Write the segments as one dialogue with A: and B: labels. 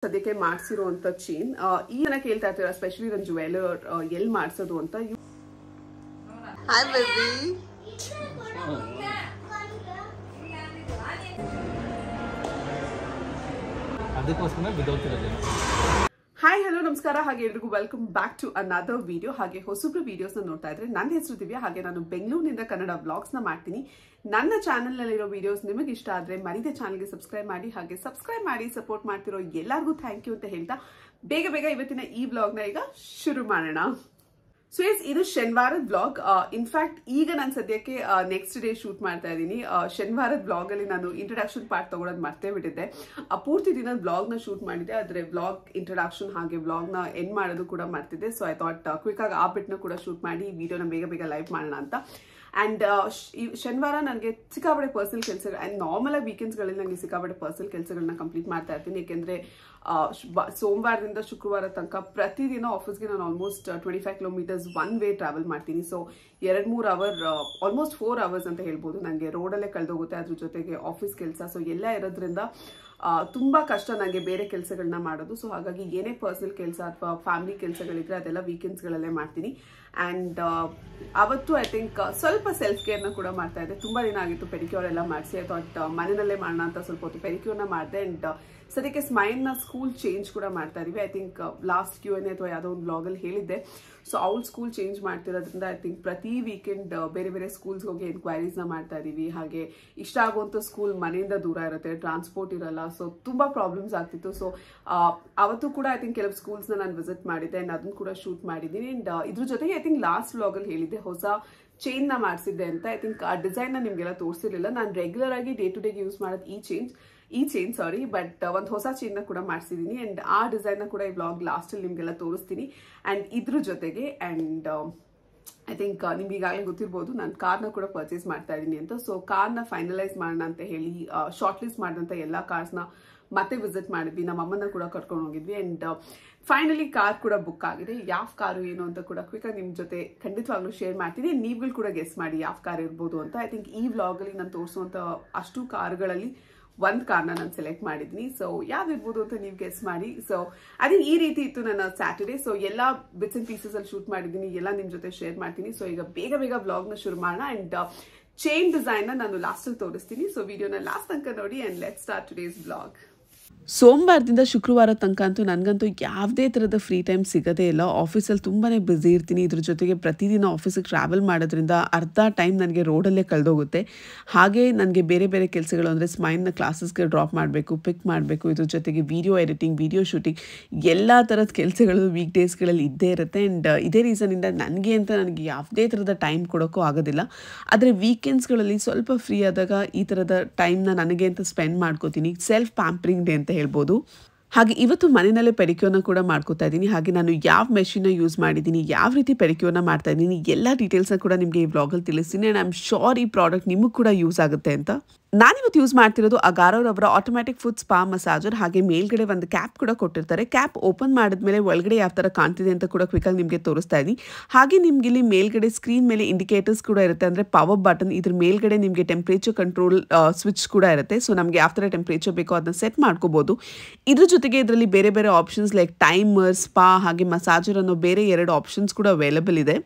A: ಸದ್ಯಕ್ಕೆ ಮಾಡಿಸಿರುವಂತ ಚೈನ್ ಈ ಜನ ಕೇಳ್ತಾ ಇರ್ತೀರಾ ಸ್ಪೆಷಲಿ ನನ್ನ ಜ್ಯುವೆಲರ್ ಎಲ್ಲಿ ಮಾಡಿಸೋದು ಅಂತ.
B: Hi baby.
C: ಅದಕ್ಕೋಸ್ಕರ ಬಿದ್ದೋಗ್ತಿರೋದು.
A: ಹಾಯ್ ಹಲೋ ನಮಸ್ಕಾರ, ಹಾಗೆ ಎಲ್ರಿಗೂ welcome back to another video. ಹಾಗೆ ಹೊಸಬ್ರು ವಿಡಿಯೋಸ್ ನೋಡ್ತಾ ಇದ್ರೆ ನನ್ನ ಹೆಸರು ದಿವ್ಯಾ. ಹಾಗೆ ನಾನು ಬೆಂಗಳೂರಿನಿಂದ ಕನ್ನಡ ವ್ಲಾಗ್ಸ್ ನ ಮಾಡ್ತೀನಿ. ನನ್ನ ಚಾನೆಲ್ ನಲ್ಲಿರೋ ವಿಡಿಯೋಸ್ ನಿಮಗೆ ಇಷ್ಟ ಆದ್ರೆ ಮರಿದೆ ಚಾನಲ್ಗೆ ಸಬ್ಸ್ಕ್ರೈಬ್ ಮಾಡಿ. ಹಾಗೆ ಸಬ್ಸ್ಕ್ರೈಬ್ ಮಾಡಿ ಸಪೋರ್ಟ್ ಮಾಡ್ತಿರೋ ಎಲ್ಲರಿಗೂ ಥ್ಯಾಂಕ್ ಯು ಅಂತ ಹೇಳ್ತಾ ಬೇಗ ಇವತ್ತಿನ ಈ ವ್ಲಾಗ್ ನ ಈಗ ಶುರು ಮಾಡೋಣ. ಸೊ ಇದು ಶನಿವಾರದ ಬ್ಲಾಗ್. ಇನ್ಫ್ಯಾಕ್ಟ್ ಈಗ ನಾನು ಸದ್ಯಕ್ಕೆ ನೆಕ್ಸ್ಟ್ ಡೇ ಶೂಟ್ ಮಾಡ್ತಾ ಇದ್ದೀನಿ. ಶನಿವಾರದ ಬ್ಲಾಗ್ ಅಲ್ಲಿ ನಾನು ಇಂಟ್ರಡಕ್ಷನ್ ಪಾರ್ಟ್ ತಗೊಳೋದು ಮರ್ತೇ ಬಿಟ್ಟಿದ್ದೆ. ಪೂರ್ತಿ ದಿನ ಬ್ಲಾಗ್ ನ ಶೂಟ್ ಮಾಡಿದ್ದೆ, ಆದ್ರೆ ಬ್ಲಾಗ್ ಇಂಟ್ರಡಕ್ಷನ್ ಹಾಗೆ ಬ್ಲಾಗ್ ನ ಎಂಡ್ ಮಾಡೋದು ಕೂಡ ಮರ್ತಿದ್ದೆ. ಸೊ ಐ ಥಾಟ್ ಕ್ವಿಕ್ ಆಗಿ ಆ ಬಿಟ್ನ ಕೂಡ ಶೂಟ್ ಮಾಡಿ ವಿಡಿಯೋನ ಬೇಗ ಲೈವ್ ಮಾಡೋಣ ಅಂತ. ಅಂಡ್ ಶನಿವಾರ ನನಗೆ ಸಿಕ್ಕಾಪಟ್ಟೆ ಪರ್ಸನಲ್ ಕೆಲಸಗಳು ಅಂಡ್ ನಾರ್ಮಲ್ ಆಗಿ ವೀಕೆಂಡ್ಸ್ಗಳಲ್ಲಿ ನನಗೆ ಸಿಕ್ಕಾಪಟ್ಟೆ ಪರ್ಸನಲ್ ಕೆಲಸಗಳನ್ನ ಕಂಪ್ಲೀಟ್ ಮಾಡ್ತಾ ಇರ್ತೀನಿ. ಯಾಕೆಂದ್ರೆ ಸೋಮವಾರದಿಂದ ಶುಕ್ರವಾರ ತನಕ ಪ್ರತಿದಿನ ಆಫೀಸ್ಗೆ ನಾನು almost 25 kilometres one way travel ಮಾಡ್ತೀನಿ. ಸೊ 2-3 ಅವರ್, ಆಲ್ಮೋಸ್ಟ್ 4 ಅವರ್ಸ್ ಅಂತ ಹೇಳ್ಬೋದು ನನಗೆ ರೋಡಲ್ಲೇ ಕಳೆದೋಗುತ್ತೆ. ಅದ್ರ ಜೊತೆಗೆ ಆಫೀಸ್ ಕೆಲಸ, ಸೊ ಎಲ್ಲ ಇರೋದ್ರಿಂದ ತುಂಬಾ ಕಷ್ಟ ನನಗೆ ಬೇರೆ ಕೆಲಸಗಳನ್ನ ಮಾಡೋದು. ಸೊ ಹಾಗಾಗಿ ಏನೇ ಪರ್ಸನಲ್ ಕೆಲಸ ಅಥವಾ ಫ್ಯಾಮಿಲಿ ಕೆಲಸಗಳಿದ್ರೆ ಅದೆಲ್ಲ ವೀಕೆಂಡ್ಸ್ಗಳಲ್ಲೇ ಮಾಡ್ತೀನಿ. ಅಂಡ್ ಅವತ್ತು ಐ ಥಿಂಕ್ ಸ್ವಲ್ಪ ಸೆಲ್ಫ್ ಕೇರ್ನ ಕೂಡ ಮಾಡ್ತಾ ಇದ್ದೆ. ತುಂಬಾ ದಿನ ಆಗಿತ್ತು ಪೆಡಿಕ್ಯೂರ್ ಎಲ್ಲ ಮಾಡಿಸಿ. ಐ ಥಾಟ್ ಮನೆಯಲ್ಲೇ ಮಾಡೋಣ ಅಂತ ಸ್ವಲ್ಪ ಹೊತ್ತು ಪೆಡಿಕ್ಯೂರ್ನ ಮಾಡಿದೆ. ಅಂಡ್ ಸದ್ಯಕ್ಕೆ ಸ್ಮೈಲ್ನ ಸ್ಕೂಲ್ ಚೇಂಜ್ ಕೂಡ ಮಾಡ್ತಾ ಇದೀವಿ. ಐ ಥಿಂಕ್ ಲಾಸ್ಟ್ Q&A ಅಥವಾ ಯಾವುದೋ ಒಂದು ಬ್ಲಾಗಲ್ಲಿ ಹೇಳಿದ್ದೆ. ಸೊ ಅವ್ಳು ಸ್ಕೂಲ್ ಚೇಂಜ್ ಮಾಡ್ತಿರೋದ್ರಿಂದ ಐ ಥಿಂಕ್ ಪ್ರತಿ ವೀಕೆಂಡ್ ಬೇರೆ ಸ್ಕೂಲ್ಸ್ ಹೋಗಿ ಎನ್ಕ್ವೈರೀಸ್ನ ಮಾಡ್ತಾ ಇದೀವಿ. ಹಾಗೆ ಇಷ್ಟ ಆಗುವಂಥ ಸ್ಕೂಲ್ ಮನೆಯಿಂದ ದೂರ ಇರುತ್ತೆ, ಟ್ರಾನ್ಸ್ಪೋರ್ಟ್ ಇರಲ್ಲ, ಸೊ ತುಂಬಾ ಪ್ರಾಬ್ಲಮ್ಸ್ ಆಗ್ತಿತ್ತು. ಸೊ ಅವತ್ತು ಕೂಡ ಐ ಥಿಂಕ್ ಕೆಲವು ಸ್ಕೂಲ್ಸ್ನ ನಾನು ವಿಸಿಟ್ ಮಾಡಿದ್ದೆ ಅಂಡ್ ಅದನ್ನು ಕೂಡ ಶೂಟ್ ಮಾಡಿದ್ದೀನಿ. ಅಂಡ್ ಇದ್ರ ಜೊತೆಗೆ ಐ ಥಿಂಕ್ ಲಾಸ್ಟ್ ವ್ಲಾಗಲ್ಲಿ ಹೇಳಿದ್ದೆ ಹೊಸ ಚೈನ್ ನ ಮಾಡಿಸಿದ್ದೆ ಅಂತ. ಐ ಥಿಂಕ್ ಆ ಡಿಸೈನ್ ನ ನಿಮ್ಗೆಲ್ಲ ತೋರಿಸಿರ್ಲಿಲ್ಲ. ನಾನು ರೆಗ್ಯುಲರ್ ಆಗಿ ಡೇ ಟು ಡೇಗೆ ಯೂಸ್ ಮಾಡೋದು ಈ ಚೈನ್ ಬಟ್ ಒಂದು ಹೊಸ ಚೈನ್ ನ ಕೂಡ ಮಾಡಿಸಿದೀನಿ. ಅಂಡ್ ಆ ಡಿಸೈನ್ ನ ಕೂಡ ಈ ವ್ಲಾಗ್ ಲಾಸ್ಟ್ ಅಲ್ಲಿ ನಿಮ್ಗೆಲ್ಲ ತೋರಿಸ್ತೀನಿ. ಅಂಡ್ ಇದ್ರ ಜೊತೆಗೆ ಅಂಡ್ ಐ ಥಿಂಕ್ ನಿಮ್ಗೆ ಈಗಾಗಲೇ ಗೊತ್ತಿರ್ಬೋದು ನಾನು ಕಾರ್ನ ಕೂಡ ಪರ್ಚೇಸ್ ಮಾಡ್ತಾ ಇದ್ದೀನಿ ಅಂತ. ಸೊ ಕಾರ್ನ ಫೈನಲೈಸ್ ಮಾಡೋಣ ಅಂತ ಹೇಳಿ ಶಾರ್ಟ್ ಲಿಸ್ಟ್ ಮಾಡಿದಂಥ ಎಲ್ಲ ಕಾರ್ಸ್ನ ಮತ್ತೆ ವಿಸಿಟ್ ಮಾಡಿದ್ವಿ. ನಮ್ಮ ಅಮ್ಮನ ಕೂಡ ಕರ್ಕೊಂಡು ಹೋಗಿದ್ವಿ. ಅಂಡ್ ಫೈನಲಿ ಕಾರ್ ಕೂಡ ಬುಕ್ ಆಗಿದೆ. ಯಾವ ಕಾರು ಏನು ಅಂತ ಕೂಡ ಕ್ವಿಕ್ ಆಗಿ ನಿಮ್ ಜೊತೆ ಖಂಡಿತವಾಗ್ಲೂ ಶೇರ್ ಮಾಡ್ತೀನಿ. ನೀವುಗಳು ಕೂಡ ಗೆಸ್ ಮಾಡಿ ಯಾವ ಕಾರ್ ಇರ್ಬೋದು ಅಂತ. ಐ ಥಿಂಕ್ ಈ ವ್ಲಾಗ್ ಅಲ್ಲಿ ನಾನು ತೋರಿಸುವಂತ ಅಷ್ಟು ಕಾರುಗಳಲ್ಲಿ ಒಂದು ಕಾರ್ನ ನಾನು ಸೆಲೆಕ್ಟ್ ಮಾಡಿದ್ದೀನಿ. ಸೊ ಯಾವ್ದಿರ್ಬೋದು ಅಂತ ನೀವು ಗೆಸ್ ಮಾಡಿ. ಸೊ ಅದೇ ಈ ರೀತಿ ಇತ್ತು ನನ್ನ ಸ್ಯಾಟರ್ಡೇ. ಸೊ ಎಲ್ಲ ಬಿಟ್ಸ್ ಅಂಡ್ ಪೀಸಸ್ ಅಲ್ಲಿ ಶೂಟ್ ಮಾಡಿದ್ದೀನಿ, ಎಲ್ಲ ನಿಮ್ ಜೊತೆ ಶೇರ್ ಮಾಡ್ತೀನಿ. ಸೊ ಈಗ ಬೇಗ ವ್ಲಾಗ್ ನ ಶುರು ಮಾಡೋಣ. ಅಂಡ್ ಚೈನ್ ಡಿಸೈನ್ ನ ನಾನು ಲಾಸ್ಟ್ ಅಲ್ಲಿ ತೋರಿಸ್ತೀನಿ. ಸೊ ವಿಡಿಯೋನ ಲಾಸ್ಟ್ ತನಕ ನೋಡಿ and let's start today's vlog. ಸೋಮವಾರದಿಂದ ಶುಕ್ರವಾರ ತನಕ ಅಂತೂ ನನಗಂತೂ ಯಾವುದೇ ಥರದ ಫ್ರೀ ಟೈಮ್ ಸಿಗೋದೇ ಇಲ್ಲ. ಆಫೀಸಲ್ಲಿ ತುಂಬಾ ಬ್ಯುಸಿ ಇರ್ತೀನಿ. ಇದ್ರ ಜೊತೆಗೆ ಪ್ರತಿದಿನ ಆಫೀಸಿಗೆ ಟ್ರಾವೆಲ್ ಮಾಡೋದ್ರಿಂದ ಅರ್ಧ ಟೈಮ್ ನನಗೆ ರೋಡಲ್ಲೇ ಕಳೆದೋಗುತ್ತೆ. ಹಾಗೆ ನನಗೆ ಬೇರೆ ಕೆಲಸಗಳು ಅಂದರೆ ಸ್ಮೈಲ್ನ ಕ್ಲಾಸಸ್ಗೆ ಡ್ರಾಪ್ ಮಾಡಬೇಕು, ಪಿಕ್ ಮಾಡಬೇಕು, ಇದ್ರ ಜೊತೆಗೆ ವಿಡಿಯೋ ಎಡಿಟಿಂಗ್, ವಿಡಿಯೋ ಶೂಟಿಂಗ್, ಎಲ್ಲ ಥರದ ಕೆಲಸಗಳು ವೀಕ್ ಡೇಸ್ಗಳಲ್ಲಿ ಇದ್ದೇ ಇರುತ್ತೆ. ಆ್ಯಂಡ್ ಇದೇ ರೀಸನಿಂದ ನನಗೆ ಯಾವುದೇ ಥರದ ಟೈಮ್ ಕೊಡೋಕ್ಕೂ ಆಗೋದಿಲ್ಲ. ಆದರೆ ವೀಕೆಂಡ್ಸ್ಗಳಲ್ಲಿ ಸ್ವಲ್ಪ ಫ್ರೀ ಆದಾಗ ಈ ಥರದ ಟೈಮ್ನ ನನಗೆ ಅಂತ ಸ್ಪೆಂಡ್ ಮಾಡ್ಕೋತೀನಿ. ಸೆಲ್ಫ್ ಪ್ಯಾಂಪರಿಂಗ್ ಡೇ ಅಂತ ಹೇಳ್ಬೋದು. ಹಾಗೆ ಇವತ್ತು ಮನೆಯಲ್ಲೇ ಪೆಡಿಕ್ಯೂರ್ನ ಕೂಡ ಮಾಡ್ಕೋತಾ ಇದ್ದೀನಿ. ಹಾಗೆ ನಾನು ಯಾವ ಮೆಷಿನ್ನ ಯೂಸ್ ಮಾಡಿದ್ದೀನಿ, ಯಾವ ರೀತಿ ಪೆಡಿಕ್ಯೂರ್ನ ಮಾಡ್ತಾ ಇದ್ದೀನಿ, ಎಲ್ಲ ಡೀಟೇಲ್ಸ್ನ ಕೂಡ ನಿಮಗೆ ಈ ವ್ಲಾಗಲ್ಲಿ ತಿಳಿಸ್ತೀನಿ. ಆ್ಯಂಡ್ ಐ ಆಮ್ ಶೋರ್ ಈ ಪ್ರಾಡಕ್ಟ್ ನಿಮಗೆ ಕೂಡ ಯೂಸ್ ಆಗುತ್ತೆ ಅಂತ. ನಾನಿವತ್ತು ಯೂಸ್ ಮಾಡ್ತಿರೋದು ಅಗಾರೋರವರ ಆಟೋಮ್ಯಾಟಿಕ್ ಫುಡ್ ಸ್ಪಾ ಮಸಾಜರ್. ಹಾಗೆ ಮೇಲ್ಗಡೆ ಒಂದು ಕ್ಯಾಪ್ ಕೂಡ ಕೊಟ್ಟಿರ್ತಾರೆ. ಕ್ಯಾಪ್ ಓಪನ್ ಮಾಡಿದ್ಮೇಲೆ ಒಳಗಡೆ ಯಾವ ಥರ ಕಾಣ್ತಿದೆ ಅಂತ ಕೂಡ ಕ್ವಿಕ್ಕಾಗಿ ನಿಮಗೆ ತೋರಿಸ್ತಾ ಇದ್ದೀನಿ. ಹಾಗೆ ನಿಮ್ಗೆ ಇಲ್ಲಿ ಮೇಲ್ಗಡೆ ಸ್ಕ್ರೀನ್ ಮೇಲೆ ಇಂಡಿಕೇಟರ್ಸ್ ಕೂಡ ಇರುತ್ತೆ, ಅಂದರೆ ಪವರ್ ಬಟನ್. ಇದ್ರ ಮೇಲ್ಗಡೆ ನಿಮಗೆ ಟೆಂಪ್ರೇಚರ್ ಕಂಟ್ರೋಲ್ ಸ್ವಿಚ್ ಕೂಡ ಇರುತ್ತೆ. ಸೊ ನಮಗೆ ಯಾವ ಥರ ಟೆಂಪ್ರೇಚರ್ ಬೇಕೋ ಅದನ್ನ ಸೆಟ್ ಮಾಡ್ಕೋಬಹುದು. ಇದ್ರ ಜೊತೆಗೆ ಇದರಲ್ಲಿ ಬೇರೆ ಆಪ್ಷನ್ಸ್ ಲೈಕ್ ಟೈಮರ್, ಸ್ಪಾ ಹಾಗೆ ಮಸಾಜರ್ ಅನ್ನೋ ಬೇರೆ 2 ಆಪ್ಷನ್ಸ್ ಕೂಡ ಅವೈಲೇಬಲ್ ಇದೆ.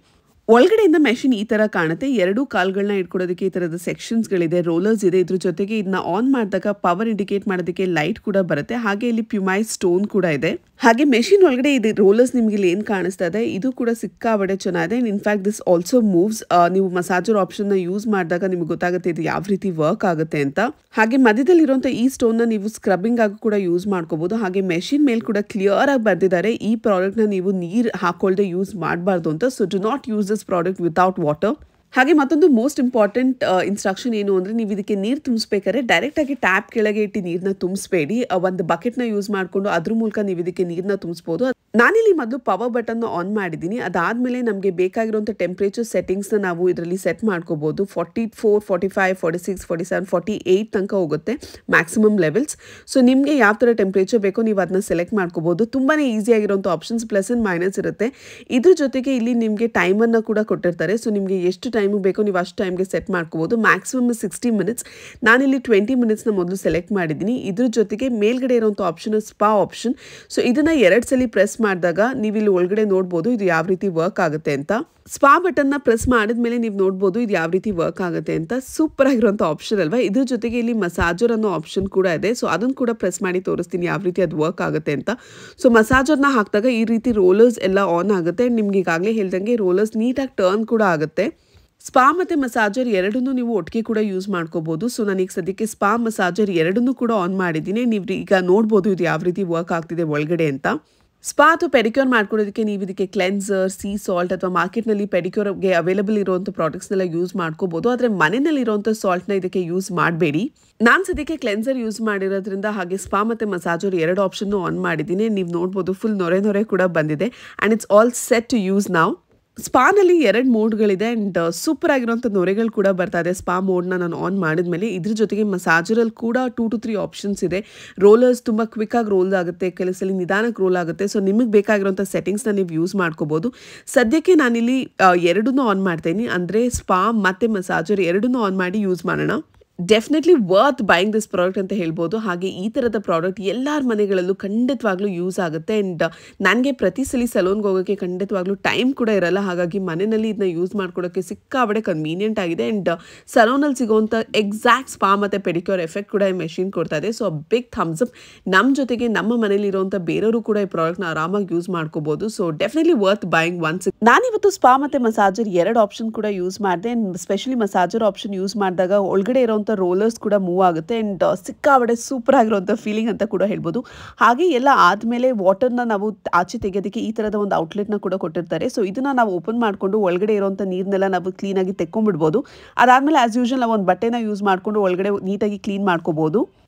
A: ಒಳಗಡೆಯಿಂದ ಮೆಷಿನ್ ಈ ತರ ಕಾಣುತ್ತೆ. 2 ಕಾಲ್ಗಳನ್ನ ಇಟ್ಕೊಳ್ಳೋದಕ್ಕೆ ಈ ತರದ ಸೆಕ್ಷನ್ಸ್ಗಳಿದೆ, ರೋಲರ್ಸ್ ಇದೆ. ಇದ್ರ ಜೊತೆಗೆ ಇದನ್ನ ಆನ್ ಮಾಡಿದಾಗ ಪವರ್ ಇಂಡಿಕೇಟ್ ಮಾಡೋದಕ್ಕೆ ಲೈಟ್ ಕೂಡ ಬರುತ್ತೆ. ಹಾಗೆ ಇಲ್ಲಿ ಪ್ಯೂಮೈಸ್ ಸ್ಟೋನ್ ಕೂಡ ಇದೆ. ಹಾಗೆ ಮೆಷಿನ್ ಒಳಗಡೆ ಇದೆ ರೋಲರ್ಸ್ ನಿಮ್ಗೆ ಇಲ್ಲಿ ಏನ್ ಕಾಣಿಸ್ತಾ ಇದೆ ಇದು ಕೂಡ ಸಿಕ್ಕಾಬಡೆ ಚೆನ್ನಾಗಿದೆ. In fact this also moves. ನೀವು ಮಸಾಜರ್ ಆಪ್ಷನ್ ನ ಯೂಸ್ ಮಾಡಿದಾಗ ನಿಮ್ಗೆ ಗೊತ್ತಾಗುತ್ತೆ ಇದು ಯಾವ ರೀತಿ ವರ್ಕ್ ಆಗುತ್ತೆ ಅಂತ. ಹಾಗೆ ಮಧ್ಯದಲ್ಲಿ ಇರುವಂತ ಈ ಸ್ಟೋನ್ ನ ನೀವು ಸ್ಕ್ರಬ್ಬಿಂಗ್ ಆಗಿ ಕೂಡ ಯೂಸ್ ಮಾಡ್ಕೋಬಹುದು. ಹಾಗೆ ಮೆಷಿನ್ ಮೇಲೆ ಕೂಡ ಕ್ಲಿಯರ್ ಆಗಿ ಬರ್ದಿದ್ದಾರೆ ಈ ಪ್ರಾಡಕ್ಟ್ ನ ನೀವು ನೀರ್ ಹಾಕೊಳ್ದೆ ಯೂಸ್ ಮಾಡಬಾರ್ದು ಅಂತ. So do not use this product without water. ಹಾಗೆ ಮತ್ತೊಂದು ಮೋಸ್ಟ್ ಇಂಪಾರ್ಟೆಂಟ್ ಇನ್ಸ್ಟ್ರಕ್ಷನ್ ಏನು ಅಂದ್ರೆ ನೀವು ಇದಕ್ಕೆ ನೀರು ತುಂಬಿಸ್ಬೇಕಾದ್ರೆ ಡೈರೆಕ್ಟ್ ಆಗಿ ಟ್ಯಾಪ್ ಕೆಳಗೆ ಇಟ್ಟು ನೀರನ್ನ ತುಂಬಿಸಬೇಡಿ. ಒಂದು ಬಕೆಟ್ ನ ಯೂಸ್ ಮಾಡ್ಕೊಂಡು ಅದ್ರ ಮೂಲಕ ನೀವು ಇದಕ್ಕೆ ನೀರನ್ನ ತುಂಬಿಸಬಹುದು. ನಾನಿಲ್ಲಿ ಮೊದಲು ಪವರ್ ಬಟನ್ನ ಆನ್ ಮಾಡಿದ್ದೀನಿ. ಅದಾದಮೇಲೆ ನಮಗೆ ಬೇಕಾಗಿರುವಂಥ ಟೆಂಪ್ರೇಚರ್ ಸೆಟ್ಟಿಂಗ್ಸ್ನ ನಾವು ಇದರಲ್ಲಿ ಸೆಟ್ ಮಾಡ್ಕೋಬೋದು. 44, 45, 46, 47, 48 ತನಕ ಹೋಗುತ್ತೆ ಮ್ಯಾಕ್ಸಿಮಮ್ ಲೆವೆಲ್ಸ್. ಸೊ ನಿಮಗೆ ಯಾವ ಥರ ಟೆಂಪ್ರೇಚರ್ ಬೇಕೋ ನೀವು ಅದನ್ನ ಸೆಲೆಕ್ಟ್ ಮಾಡ್ಕೋಬೋದು. ತುಂಬಾ ಈಸಿಯಾಗಿರೋಂಥ ಆಪ್ಷನ್ಸ್ ಪ್ಲಸ್ ಆ್ಯಂಡ್ ಮೈನಸ್ ಇರುತ್ತೆ. ಇದ್ರ ಜೊತೆಗೆ ಇಲ್ಲಿ ನಿಮಗೆ ಟೈಮನ್ನು ಕೂಡ ಕೊಟ್ಟಿರ್ತಾರೆ. ಸೊ ನಿಮಗೆ ಎಷ್ಟು ಟೈಮಿಗೆ ಬೇಕೋ ನೀವು ಅಷ್ಟು ಟೈಮ್ಗೆ ಸೆಟ್ ಮಾಡ್ಕೋಬೋದು. Maximum 60 minutes. ನಾನಿಲ್ಲಿ 20 ಮಿನಿಟ್ಸ್ನ ಮೊದಲು ಸೆಲೆಕ್ಟ್ ಮಾಡಿದ್ದೀನಿ. ಇದ್ರ ಜೊತೆಗೆ ಮೇಲ್ಗಡೆ ಇರೋಂಥ ಆಪ್ಷನ್ ಸ್ಪಾ ಆಪ್ಷನ್. ಸೊ ಇದನ್ನು 2 ಸಲ ಪ್ರೆಸ್ ಮಾಡಿದಾಗ ನೀವು ಇಲ್ಲಿ ಒಳಗಡೆ ನೋಡ್ಬೋದು ಇದು ಯಾವ ರೀತಿ ವರ್ಕ್ ಆಗುತ್ತೆ ಅಂತ. ಸ್ಪಾ ಬಟನ್ನ ಪ್ರೆಸ್ ಮಾಡಿದ್ಮೇಲೆ ನೀವು ನೋಡ್ಬೋದು ಇದು ಯಾವ ರೀತಿ ವರ್ಕ್ ಆಗುತ್ತೆ ಅಂತ. ಸೂಪರ್ ಆಗಿರುವಂಥ ಆಪ್ಷನ್ ಅಲ್ವಾ. ಇದ್ರ ಜೊತೆಗೆ ಇಲ್ಲಿ ಮಸಾಜರ್ ಅನ್ನೋ ಆಪ್ಷನ್ ಕೂಡ ಇದೆ. ಸೊ ಅದನ್ನು ಕೂಡ ಪ್ರೆಸ್ ಮಾಡಿ ತೋರಿಸ್ತೀನಿ ಯಾವ ರೀತಿ ಅದು ವರ್ಕ್ ಆಗುತ್ತೆ ಅಂತ. ಸೊ ಮಸಾಜರ್ನ ಹಾಕಿದಾಗ ಈ ರೀತಿ ರೋಲರ್ಸ್ ಎಲ್ಲ ಆನ್ ಆಗುತ್ತೆ. ನಿಮ್ಗೆ ಈಗಾಗಲೇ ಹೇಳ್ದಂಗೆ ರೋಲರ್ಸ್ ನೀಟಾಗಿ ಟರ್ನ್ ಕೂಡ ಆಗುತ್ತೆ. ಸ್ಪಾ ಮತ್ತು ಮಸಾಜರ್ ಎರಡನ್ನೂ ನೀವು ಒಟ್ಟಿಗೆ ಕೂಡ ಯೂಸ್ ಮಾಡ್ಕೋಬೋದು. ಸೊ ನಾನೀಗ ಸದ್ಯಕ್ಕೆ ಸ್ಪಾ ಮಸಾಜರ್ ಎರಡನ್ನೂ ಕೂಡ ಆನ್ ಮಾಡಿದ್ದೀನಿ. ನೀವು ಈಗ ನೋಡ್ಬೋದು ಇದು ಯಾವ ರೀತಿ ವರ್ಕ್ ಆಗ್ತಿದೆ ಒಳಗಡೆ ಅಂತ. ಸ್ಪಾ ಅಥವಾ ಪೆಡಿಕ್ಯೂರ್ ಮಾಡ್ಕೊಳ್ಳೋದಕ್ಕೆ ನೀವು ಇದಕ್ಕೆ ಕ್ಲೆನ್ಸರ್, ಸೀ ಸಾಲ್ಟ್ ಅಥವಾ ಮಾರ್ಕೆಟ್ನಲ್ಲಿ ಪೆಡಿಕ್ಯೂರ್ಗೆ ಅವೈಲಬಲ್ ಇರುವಂಥ ಪ್ರಾಡಕ್ಟ್ಸ್ನೆಲ್ಲ ಯೂಸ್ ಮಾಡ್ಕೋಬೋದು. ಆದರೆ ಮನೆಯಲ್ಲಿರುವಂಥ ಸಾಲ್ಟ್ನ ಇದಕ್ಕೆ ಯೂಸ್ ಮಾಡಬೇಡಿ. ನಾನು ಸದ್ಯಕ್ಕೆ ಕ್ಲೆನ್ಸರ್ ಯೂಸ್ ಮಾಡಿರೋದ್ರಿಂದ ಹಾಗೆ ಸ್ಪಾ ಮತ್ತು ಮಸಾಜರ್ 2 ಆಪ್ಷನ್ನು ಆನ್ ಮಾಡಿದ್ದೀನಿ. ನೀವು ನೋಡ್ಬೋದು ಫುಲ್ ನೊರೆ ಕೂಡ ಬಂದಿದೆ and it's all set to use ನಾವು. ಸ್ಪಾನಲ್ಲಿ 2 ಮೋಡ್ಗಳಿದೆ ಆ್ಯಂಡ್ ಸೂಪರ್ ಆಗಿರೋಂಥ ನೊರೆಗಳು ಕೂಡ ಬರ್ತಾ ಇದೆ ಸ್ಪಾ ಮೋಡ್ನ ನಾನು ಆನ್ ಮಾಡಿದ್ಮೇಲೆ. ಇದ್ರ ಜೊತೆಗೆ ಮಸಾಜರಲ್ಲಿ ಕೂಡ 2 to 3 ಆಪ್ಷನ್ಸ್ ಇದೆ. ರೋಲರ್ಸ್ ತುಂಬ ಕ್ವಿಕ್ಕಾಗಿ ರೋಲ್ ಆಗುತ್ತೆ, ಕೆಲವು ಸಲ ನಿಧಾನಕ್ಕೆ ರೋಲ್ ಆಗುತ್ತೆ. ಸೊ ನಿಮಗೆ ಬೇಕಾಗಿರೋಂಥ ಸೆಟ್ಟಿಂಗ್ಸ್ನ ನೀವು ಯೂಸ್ ಮಾಡ್ಕೋಬೋದು. ಸದ್ಯಕ್ಕೆ ನಾನಿಲ್ಲಿ 2 ಆನ್ ಮಾಡ್ತೀನಿ. ಅಂದರೆ ಸ್ಪಾ ಮತ್ತು ಮಸಾಜರ್ 2 ಆನ್ ಮಾಡಿ ಯೂಸ್ ಮಾಡೋಣ. Definitely worth buying this product ಅಂತ ಹೇಳ್ಬೋದು. ಹಾಗೆ ಈ ಥರದ ಪ್ರಾಡಕ್ಟ್ ಎಲ್ಲರ ಮನೆಗಳಲ್ಲೂ ಖಂಡಿತವಾಗ್ಲೂ ಯೂಸ್ ಆಗುತ್ತೆ. ಆ್ಯಂಡ್ ನನಗೆ ಪ್ರತಿ ಸಲ ಸಲೂನ್ಗೆ ಹೋಗೋಕ್ಕೆ ಖಂಡಿತವಾಗ್ಲೂ ಟೈಮ್ ಕೂಡ ಇರಲ್ಲ. ಹಾಗಾಗಿ ಮನೆಯಲ್ಲಿ ಇದನ್ನ ಯೂಸ್ ಮಾಡ್ಕೊಳ್ಳೋಕ್ಕೆ ಸಿಕ್ಕಾಬಡೆ ಕನ್ವೀನಿಯೆಂಟ್ ಆಗಿದೆ. ಆ್ಯಂಡ್ ಸಲೂನಲ್ಲಿ ಸಿಗೋವಂಥ ಎಕ್ಸಾಕ್ಟ್ ಸ್ಪಾ ಮತ್ತು ಪೆಡಿಕ್ಯೂರ್ ಎಫೆಕ್ಟ್ ಕೂಡ ಈ ಮೆಷಿನ್ ಕೊಡ್ತಾ ಇದೆ. So big thumbs up. ನಮ್ಮ ಜೊತೆಗೆ ನಮ್ಮ ಮನೇಲಿ ಇರೋವಂಥ ಬೇರೆಯವರು ಕೂಡ ಈ ಪ್ರಾಡಕ್ಟ್ನ ಆರಾಮಾಗಿ ಯೂಸ್ ಮಾಡ್ಕೋಬೋದು. So definitely worth buying once. ನಾನಿವತ್ತು ಸ್ಪಾ ಮತ್ತು ಮಸಾಜರ್ 2 ಆಪ್ಷನ್ ಕೂಡ ಯೂಸ್ ಮಾಡಿದೆ. ಸ್ಪೆಷಲಿ ಮಸಾಜರ್ ಆಪ್ಷನ್ ಯೂಸ್ ಮಾಡಿದಾಗ ಒಳಗಡೆ ಇರೋ ರೋಲರ್ಸ್ ಕೂಡ ಮೂವ್ ಆಗುತ್ತೆ ಆ್ಯಂಡ್ ಸಿಕ್ಕಾಬಡೆ ಸೂಪರ್ ಆಗಿರುವಂಥ ಫೀಲಿಂಗ್ ಅಂತ ಕೂಡ ಹೇಳ್ಬೋದು. ಹಾಗೆ ಎಲ್ಲ ಆದಮೇಲೆ ವಾಟರ್ನ ನಾವು ಆಚೆ ತೆಗೆಯೋದಕ್ಕೆ ಈ ಥರದ ಒಂದು ಔಟ್ಲೆಟ್ನ ಕೂಡ ಕೊಟ್ಟಿರ್ತಾರೆ. ಸೊ ಇದನ್ನು ನಾವು ಓಪನ್ ಮಾಡಿಕೊಂಡು ಒಳಗಡೆ ಇರೋಂಥ ನೀರನ್ನೆಲ್ಲ ನಾವು ಕ್ಲೀನಾಗಿ ತೆಕ್ಕೊಂಡ್ಬಿಡ್ಬೋದು. ಅದಾದಮೇಲೆ ಆ್ಯಸ್ ಯೂಶುವಲ್ ನಾವು ಒಂದು ಬಟ್ಟೆನ ಯೂಸ್ ಮಾಡಿಕೊಂಡು ಒಳಗಡೆ ನೀಟಾಗಿ ಕ್ಲೀನ್ ಮಾಡ್ಕೋಬೋದು.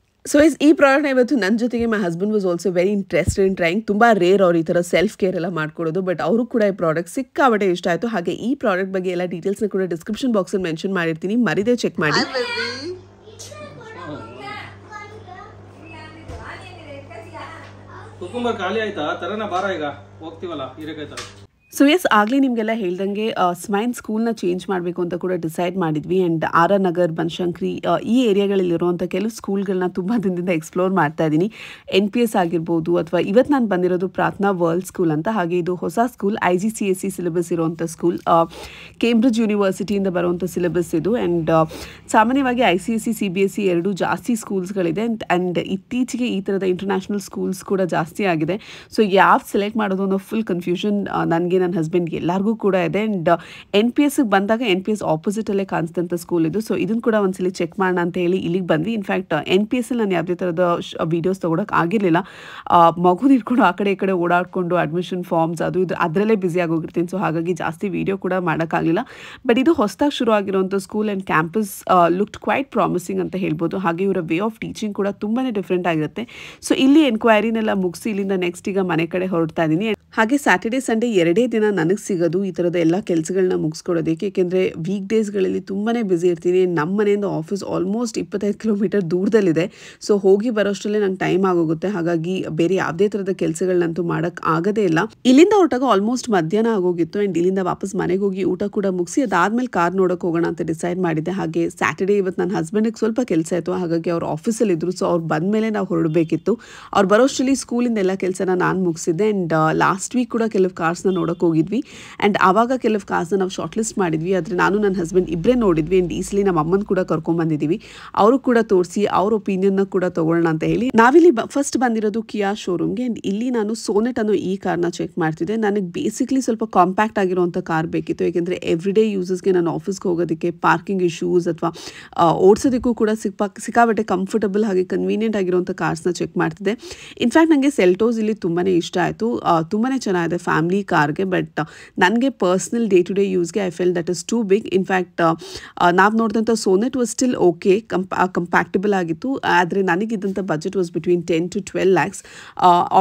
A: ಸೊ ಈ ಪ್ರಾಡಕ್ಟ್ನ ಇವತ್ತು ನನ್ನ ಜೊತೆಗೆ my husband was also very interested in trying. ತುಂಬ ರೇರ್ ಅವ್ರು ಈ ಥರ ಸೆಲ್ಫ್ ಕೇರ್ ಎಲ್ಲ ಮಾಡ್ಕೊಡೋದು. ಬಟ್ ಅವರು ಕೂಡ ಈ ಪ್ರಾಡಕ್ಟ್ ಸಿಕ್ಕಾಬಟ್ಟೆ ಇಷ್ಟ ಆಯಿತು. ಹಾಗೆ ಈ ಪ್ರಾಡಕ್ಟ್ ಬಗ್ಗೆ ಎಲ್ಲ ಡೀಟೇಲ್ಸ್ನ ಕೂಡ ಡಿಸ್ಕ್ರಿಪ್ಷನ್ ಬಾಕ್ಸಲ್ಲಿ ಮೆನ್ಷನ್ ಮಾಡಿರ್ತೀನಿ, ಮರಿದೇ ಚೆಕ್ ಮಾಡಿ.
C: ಕುಕುಂಬರ್ ಖಾಲಿ ಆಯ್ತಾ? ತರನ ಬಾರ ಈಗ ಹೋಗ್ತೀವಲ್ಲ ಹೀರೆಕಾಯ್ತಾ.
A: ಸೊ ಎಸ್, ಆಗಲೇ ನಿಮಗೆಲ್ಲ ಹೇಳ್ದಂಗೆ ಸ್ಮೈನ್ ಸ್ಕೂಲ್ನ ಚೇಂಜ್ ಮಾಡಬೇಕು ಅಂತ ಕೂಡ ಡಿಸೈಡ್ ಮಾಡಿದ್ವಿ. And R R Nagar, Banashankari ಈ ಏರಿಯಾಗಳಲ್ಲಿರುವಂಥ ಕೆಲವು ಸ್ಕೂಲ್ಗಳನ್ನ ತುಂಬ ದಿನದಿಂದ ಎಕ್ಸ್ಪ್ಲೋರ್ ಮಾಡ್ತಾ ಇದ್ದೀನಿ. NPS ಆಗಿರ್ಬೋದು ಅಥವಾ ಇವತ್ತು ನಾನು ಬಂದಿರೋದು ಪ್ರಾರ್ಥನಾ ವರ್ಲ್ಡ್ ಸ್ಕೂಲ್ ಅಂತ. ಹಾಗೆ ಇದು ಹೊಸ ಸ್ಕೂಲ್, IGCSE ಸಿಲೆಬಸ್ ಇರುವಂಥ ಸ್ಕೂಲ್. ಕೇಂಬ್ರಿಡ್ಜ್ ಯೂನಿವರ್ಸಿಟಿಯಿಂದ ಬರುವಂಥ ಸಿಲೆಬಸ್ ಇದು. ಆ್ಯಂಡ್ ಸಾಮಾನ್ಯವಾಗಿ ICSE, CBSE ಎರಡೂ ಜಾಸ್ತಿ ಸ್ಕೂಲ್ಸ್ಗಳಿದೆ. ಆ್ಯಂಡ್ ಇತ್ತೀಚೆಗೆ ಈ ಥರದ ಇಂಟರ್ನ್ಯಾಷನಲ್ ಸ್ಕೂಲ್ಸ್ ಕೂಡ ಜಾಸ್ತಿ ಆಗಿದೆ. ಸೊ ಯಾವ ಸೆಲೆಕ್ಟ್ ಮಾಡೋದು ಅನ್ನೋ ಫುಲ್ ಕನ್ಫ್ಯೂಷನ್ ನನಗೆ, ನನ್ನ ಹಸ್ಬೆಂಡ್ ಎಲ್ಲರಿಗೂ ಕೂಡ ಇದೆ. ಆ್ಯಂಡ್ NPSಗೆ ಬಂದಾಗ NPS ಆಪೋಸಿಟಲ್ಲೇ ಕಾಣಿಸಿದಂಥ ಸ್ಕೂಲ್ ಇದು. ಸೊ ಇದನ್ನು ಕೂಡ ಒಂದ್ಸಲಿ ಚೆಕ್ ಮಾಡೋಣ ಅಂತ ಹೇಳಿ ಇಲ್ಲಿಗೆ ಬಂದ್ವಿ. ಇನ್ಫ್ಯಾಕ್ಟ್ NPSಲ್ಲಿ ನಾನು ಯಾವುದೇ ಥರದ ವೀಡಿಯೋಸ್ ತೊಗೊಳಕ್ಕೆ ಆಗಿರಲಿಲ್ಲ. ಮಗು ಇಟ್ಕೊಂಡು ಆ ಕಡೆ ಈ ಕಡೆ ಓಡಾಡಿಕೊಂಡು ಅಡ್ಮಿಷನ್ ಫಾರ್ಮ್ಸ್ ಅದು ಇದು ಅದರಲ್ಲೇ ಬ್ಯುಸಿ ಆಗೋಗಿರ್ತೀನಿ. ಸೊ ಹಾಗಾಗಿ ಜಾಸ್ತಿ ವೀಡಿಯೋ ಕೂಡ ಮಾಡೋಕ್ಕಾಗಲಿಲ್ಲ. ಬಟ್ ಇದು ಹೊಸದಾಗಿ ಶುರು ಆಗಿರುವಂಥ school and campus looked quite promising ಅಂತ ಹೇಳ್ಬೋದು. ಹಾಗೆ ಇವರ ವೇ ಆಫ್ ಟೀಚಿಂಗ್ ಕೂಡ ತುಂಬಾ ಡಿಫ್ರೆಂಟ್ ಆಗಿರುತ್ತೆ. ಸೊ ಇಲ್ಲಿ ಎನ್ಕ್ವೈರಿನೆಲ್ಲ ಮುಗಿಸಿ ಇಲ್ಲಿಂದ ನೆಕ್ಸ್ಟ್ ಈಗ ಮನೆ ಕಡೆ ಹೊರಡ್ತಾ ಇದ್ದೀನಿ. ಹಾಗೆ ಸ್ಯಾಟರ್ಡೇ ಸಂಡೇ 2 ದಿನ ನನಗೆ ಸಿಗೋದು ಈ ಥರದ ಎಲ್ಲ ಕೆಲಸಗಳನ್ನ ಮುಗಿಸ್ಕೊಡೋದಕ್ಕೆ. ಏಕೆಂದರೆ ವೀಕ್ ಡೇಸ್ಗಳಲ್ಲಿ ತುಂಬಾ ಬ್ಯುಸಿ ಇರ್ತೀನಿ. ನಮ್ಮ ಮನೆಯಿಂದ ಆಫೀಸ್ ಆಲ್ಮೋಸ್ಟ್ 25 ಕಿಲೋಮೀಟರ್ ದೂರದಲ್ಲಿದೆ. ಸೊ ಹೋಗಿ ಬರೋಷ್ಟರಲ್ಲೇ ನಂಗೆ ಟೈಮ್ ಆಗೋಗುತ್ತೆ. ಹಾಗಾಗಿ ಬೇರೆ ಯಾವುದೇ ಥರದ ಕೆಲಸಗಳನ್ನಂತೂ ಮಾಡೋಕ್ಕೆ ಆಗೋದೇ ಇಲ್ಲ. ಇಲ್ಲಿಂದ ಹೊರಟಾಗ ಆಲ್ಮೋಸ್ಟ್ ಮಧ್ಯಾಹ್ನ ಆಗೋಗಿತ್ತು. ಆ್ಯಂಡ್ ಇಲ್ಲಿಂದ ವಾಪಸ್ ಮನೆಗೆ ಹೋಗಿ ಊಟ ಕೂಡ ಮುಗಿಸಿ ಅದಾದಮೇಲೆ ಕಾರ್ ನೋಡೋಕೆ ಹೋಗೋಣ ಅಂತ ಡಿಸೈಡ್ ಮಾಡಿದ್ದೆ. ಹಾಗೆ ಸ್ಯಾಟರ್ಡೇ ಇವತ್ತು ನನ್ನ ಹಸ್ಬೆಂಡಿಗೆ ಸ್ವಲ್ಪ ಕೆಲಸ ಇತ್ತು. ಹಾಗಾಗಿ ಅವ್ರು ಆಫೀಸಲ್ಲಿದ್ದರು. ಸೊ ಅವ್ರು ಬಂದ ಮೇಲೆ ನಾವು ಹೊರಡಬೇಕಿತ್ತು. ಅವ್ರು ಬರೋಷ್ಟರಲ್ಲಿ ಸ್ಕೂಲಿಂದ ಎಲ್ಲ ಕೆಲಸನ ನಾನು ಮುಗಿಸಿದ್ದೆ. ಆ್ಯಂಡ್ ಲಾಸ್ಟ್ ವೀಕ್ ಕೂಡ ಕೆಲವು ಕಾರ್ಸ್ನ ನೋಡೋಕೆ ಹೋಗಿದ್ವಿ. ಆ್ಯಂಡ್ ಆವಾಗ ಕೆಲವು ಕಾರ್ಸ್ನ ನಾವು ಶಾರ್ಟ್ ಲಿಸ್ಟ್ ಮಾಡಿದ್ವಿ. ಆದರೆ ನಾನು ನನ್ನ ಹಸ್ಬೆಂಡ್ ಇಬ್ಬರೇ ನೋಡಿದ್ವಿ. ಆ್ಯಂಡ್ ಈ ಸಲ ನಮ್ಮ ಅಮ್ಮನ ಕೂಡ ಕರ್ಕೊಂಡ್ಬಂದಿದ್ದೀವಿ. ಅವರು ಕೂಡ ತೋರಿಸಿ ಅವ್ರ ಒಪಿನಿಯನ್ನ ಕೂಡ ತೊಗೊಳ್ಳೋಣ ಅಂತ ಹೇಳಿ ನಾವಿಲ್ಲಿ ಫಸ್ಟ್ ಬಂದಿರೋದು ಕಿಯಾ ಶೋರೂಮ್ಗೆ. ಆ್ಯಂಡ್ ಇಲ್ಲಿ ನಾನು ಸೋನೆಟ್ ಅನ್ನೋ ಈ ಕಾರ್ನ ಚೆಕ್ ಮಾಡ್ತಿದ್ದೆ. ನನಗೆ ಬೇಸಿಕ್ಲಿ ಸ್ವಲ್ಪ ಕಾಂಪ್ಯಾಕ್ಟ್ ಆಗಿರುವಂಥ ಕಾರ್ ಬೇಕಿತ್ತು. ಏಕೆಂದರೆ ಎವ್ರಿಡೇ ಯೂಸಸ್ಗೆ ನಾನು ಆಫೀಸ್ಗೆ ಹೋಗೋದಕ್ಕೆ, ಪಾರ್ಕಿಂಗ್ ಇಶ್ಯೂಸ್ ಅಥವಾ ಓಡಿಸೋದಕ್ಕೂ ಕೂಡ ಸಿಕ್ಕಾಬಟ್ಟೆ ಕಂಫರ್ಟಬಲ್ ಹಾಗೆ ಕನ್ವೀನಿಯೆಂಟ್ ಆಗಿರುವಂಥ ಕಾರ್ಸ್ನ ಚೆಕ್ ಮಾಡ್ತಿದ್ದೆ. ಇನ್ಫ್ಯಾಕ್ಟ್ ನನಗೆ ಸೆಲ್ಟೋಸ್ ಇಲ್ಲಿ ತುಂಬಾ ಇಷ್ಟ ಆಯಿತು. ತುಂಬಾ ಚೆನ್ನಾಗಿದೆ ಫ್ಯಾಮಿಲಿ ಕಾರ್ಗೆ. ಬಟ್ ನನಗೆ ಪರ್ಸ್ನಲ್ ಡೇ ಟು ಡೇ ಯೂಸ್ಗೆ I felt that is too big. In fact ನಾವು ನೋಡಿದಂಥ Sonet was still okay, compactable ಆಗಿತ್ತು. ಆದರೆ ನನಗಿದ್ದಂಥ budget was between 10 to 12 lakhs.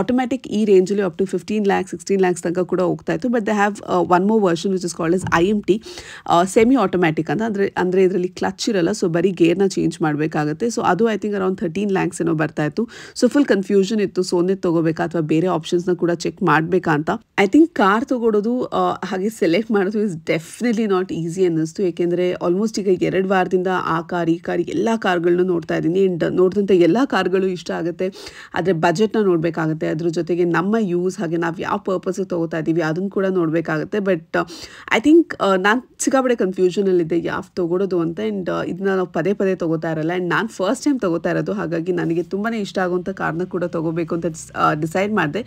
A: Automatic ಈ ರೇಂಜಲ್ಲಿ ಅಪ್ ಟು 15 lakhs 16 lakhs ತನಕ ಕೂಡ ಹೋಗ್ತಾ ಇತ್ತು. But they have one more version which is called as IMT, semi automatic ಅಂತ. ಅಂದರೆ ಇದರಲ್ಲಿ ಕ್ಲಚ್ ಇರಲ್ಲ, ಸೊ ಬರೀ ಗೇರ್ನ ಚೇಂಜ್ ಮಾಡಬೇಕಾಗುತ್ತೆ. ಸೊ ಅದು ಐ ಥಿಂಕ್ ಅರೌಂಡ್ 13 lakhs ಏನೋ ಬರ್ತಾ ಇತ್ತು. ಸೊ ಫುಲ್ ಕನ್ಫ್ಯೂಷನ್ ಇತ್ತು, ಸೋನೆಟ್ ತಗೋಬೇಕಾ ಅಥವಾ ಬೇರೆ ಆಪ್ಷನ್ಸ್ನ ಕೂಡ ಚೆಕ್ ಮಾಡಬೇಕಾ ಅಂತ. ಐ ಥಿಂಕ್ ಕಾರ್ ತಗೊಳ್ಳೋದು ಹಾಗೆ ಸೆಲೆಕ್ಟ್ ಮಾಡೋದು ಇಸ್ ಡೆಫಿನೆಟ್ಲಿ ನಾಟ್ ಈಸಿ ಅನ್ನಿಸ್ತು. ಏಕೆಂದರೆ ಆಲ್ಮೋಸ್ಟ್ ಈಗ 2 ವಾರದಿಂದ ಆ ಕಾರ್ ಈ ಕಾರ್ ಎಲ್ಲ ಕಾರ್ಗಳನ್ನೂ ನೋಡ್ತಾ ಇದ್ದೀನಿ. ಆ್ಯಂಡ್ ನೋಡಿದಂಥ ಎಲ್ಲ ಕಾರ್ಗಳು ಇಷ್ಟ ಆಗುತ್ತೆ, ಆದರೆ ಬಜೆಟ್ನ ನೋಡಬೇಕಾಗುತ್ತೆ. ಅದ್ರ ಜೊತೆಗೆ ನಮ್ಮ ಯೂಸ್ ಹಾಗೆ ನಾವು ಯಾವ ಪರ್ಪಸ್ಗೆ ತೊಗೋತಾ ಇದ್ದೀವಿ ಅದನ್ನು ಕೂಡ ನೋಡಬೇಕಾಗುತ್ತೆ. ಬಟ್ ಐ ಥಿಂಕ್ ನಾನು ಸಿಕ್ಕಾಪಟ್ಟೆ ಕನ್ಫ್ಯೂಷನಲ್ಲಿದ್ದೆ ಯಾವ್ದು ತೊಗೊಳೋದು ಅಂತ. ಆ್ಯಂಡ್ ಇದನ್ನ ನಾವು ಪದೇ ಪದೇ ತೊಗೋತಾ ಇರಲ್ಲ. ಆ್ಯಂಡ್ ನಾನು ಫಸ್ಟ್ ಟೈಮ್ ತೊಗೋತಾ ಇರೋದು, ಹಾಗಾಗಿ ನನಗೆ ತುಂಬಾ ಇಷ್ಟ ಆಗುವಂಥ ಕಾರ್ನ ಕೂಡ ತೊಗೋಬೇಕು ಅಂತ ಡಿಸೈಡ್ ಮಾಡಿದೆ.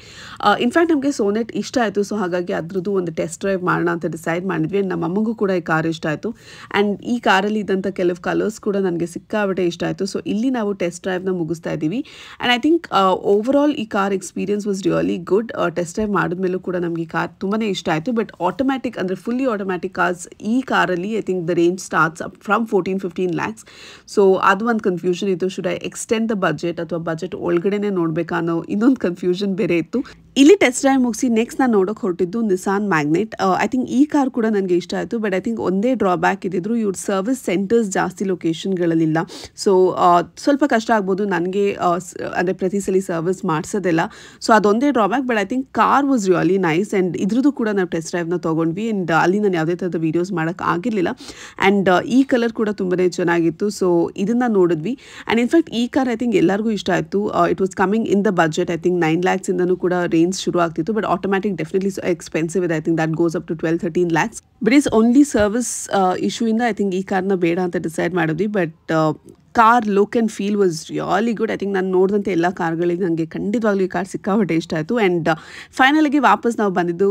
A: ಇನ್ಫ್ಯಾಕ್ಟ್ ನಮಗೆ ಸೋನೆಟ್ ಇಷ್ಟ ಆಯಿತು, ಸೊ ಹಾಗಾಗಿ ಅದ್ರದ್ದು ಒಂದು ಟೆಸ್ಟ್ ಡ್ರೈವ್ ಮಾಡೋಣ ಅಂತ ಡಿಸೈಡ್ ಮಾಡಿದ್ವಿ. ಆ್ಯಂಡ್ ನಮ್ಮ ಅಮ್ಮಗೂ ಕೂಡ ಈ ಕಾರ್ ಇಷ್ಟ ಆಯಿತು. ಆ್ಯಂಡ್ ಈ ಕಾರಲ್ಲಿ ಇದ್ದಂಥ ಕೆಲವು ಕಲರ್ಸ್ ಕೂಡ ನನಗೆ ಸಿಕ್ಕಾಪಟ್ಟೆ ಇಷ್ಟ ಆಯಿತು. ಸೊ ಇಲ್ಲಿ ನಾವು ಟೆಸ್ಟ್ ಡ್ರೈವ್ನ ಮುಗಿಸ್ತಾ ಇದ್ದೀವಿ. ಆ್ಯಂಡ್ ಐ ಥಿಂಕ್ ಓವರಾಲ್ ಈ car experience was really good. Test drive ಮಾಡಿದ್ಮೇಲೂ ಕೂಡ ನಮಗೆ ಈ ಕಾರ್ ತುಂಬಾ ಇಷ್ಟ ಆಯಿತು. ಬಟ್ ಆಟೋಮ್ಯಾಟಿಕ್ ಅಂದರೆ ಫುಲ್ಲಿ ಆಟೋಮ್ಯಾಟಿಕ್ ಕಾರ್ಸ್ ಈ ಕಾರಲ್ಲಿ I think the range starts up from 14-15 lakhs. So ಅದು ಒಂದು ಕನ್ಫ್ಯೂಷನ್ ಇತ್ತು. Should I extend the budget ಅಥವಾ ಬಜೆಟ್ ಒಳಗಡೆನೇ ನೋಡಬೇಕಾ ಅನ್ನೋ ಇನ್ನೊಂದು ಕನ್ಫ್ಯೂಷನ್ ಬೇರೆ ಇತ್ತು. ಇಲ್ಲಿ ಟೆಸ್ಟ್ ಡ್ರೈವ್ ಮುಗಿಸಿ ನೆಕ್ಸ್ಟ್ ನಾನು ನೋಡೋಕೆ ಹೊರಟಿದ್ದು ನಿಸಾನ್ ಮ್ಯಾಗ್ನೆಟ್. ಐ ಥಿಂಕ್ ಈ ಕಾರ್ ಕೂಡ ನನಗೆ ಇಷ್ಟ ಆಯಿತು. ಬಟ್ ಐ ಥಿಂಕ್ ಒಂದೇ ಡ್ರಾಬ್ಯಾಕ್ ಇದ್ದಿದ್ರು, ಇವ್ರ ಸರ್ವಿಸ್ ಸೆಂಟರ್ಸ್ ಜಾಸ್ತಿ ಲೊಕೇಶನ್ಗಳಲ್ಲಿಲ್ಲ. ಸೊ ಸ್ವಲ್ಪ ಕಷ್ಟ ಆಗ್ಬೋದು ನನಗೆ, ಅಂದರೆ ಪ್ರತಿ ಸಲ ಸರ್ವಿಸ್ ಮಾಡಿಸೋದಿಲ್ಲ. ಸೊ ಅದೊಂದೇ drawback. But I think car was really nice. And ಇದ್ರದ್ದು ಕೂಡ ನಾವು ಟೆಸ್ಟ್ ಡ್ರೈವ್ನ ತೊಗೊಂಡ್ವಿ. ಆ್ಯಂಡ್ ಅಲ್ಲಿ ನಾನು ಯಾವುದೇ ಥರದ ವೀಡಿಯೋಸ್ ಮಾಡೋಕ್ಕೆ ಆಗಿರಲಿಲ್ಲ. ಆ್ಯಂಡ್ ಈ ಕಲರ್ ಕೂಡ ತುಂಬಾ ಚೆನ್ನಾಗಿತ್ತು. ಸೊ ಇದನ್ನು ನೋಡಿದ್ವಿ. ಆ್ಯಂಡ್ ಇನ್ಫ್ಯಾಕ್ಟ್ ಈ ಕಾರ್ ಐ ಥಿಂಕ್ ಎಲ್ಲರಿಗೂ ಇಷ್ಟ ಆಯಿತು. It was coming in the budget. I think 9 lakhs ಇಂದನೂ ಕೂಡ ರೇಂಜ್ ಶುರು ಆಗ್ತಿತ್ತು. ಬಟ್ ಆಟೋಮ್ಯಾಟಿಕ್ ಡೆಫಿನೆಟ್ಲಿ ಎಕ್ಸ್ಪೆನ್ಸಿವ್ ಇದೆ. I think that goes up to 12-13 lakhs. But is only service issue ಇಂದ ಐ ಥಿಂಕ್ ಈ ಕಾರ್ನ ಬೇಡ ಅಂತ ಡಿಸೈಡ್ ಮಾಡಿದ್ವಿ. But car look and feel was really good. I think ನಾನು ನೋಡಿದಂತೆ ಎಲ್ಲ ಕಾರ್ಗಳಿಗೆ ನನಗೆ ಖಂಡಿತವಾಗ್ಲೂ ಈ ಕಾರ್ ಸಿಕ್ಕಾಪಟ್ಟೆ ಇಷ್ಟ ಆಯಿತು. ಆ್ಯಂಡ್ ಫೈನಲಾಗಿ ವಾಪಸ್ ನಾವು ಬಂದಿದ್ದು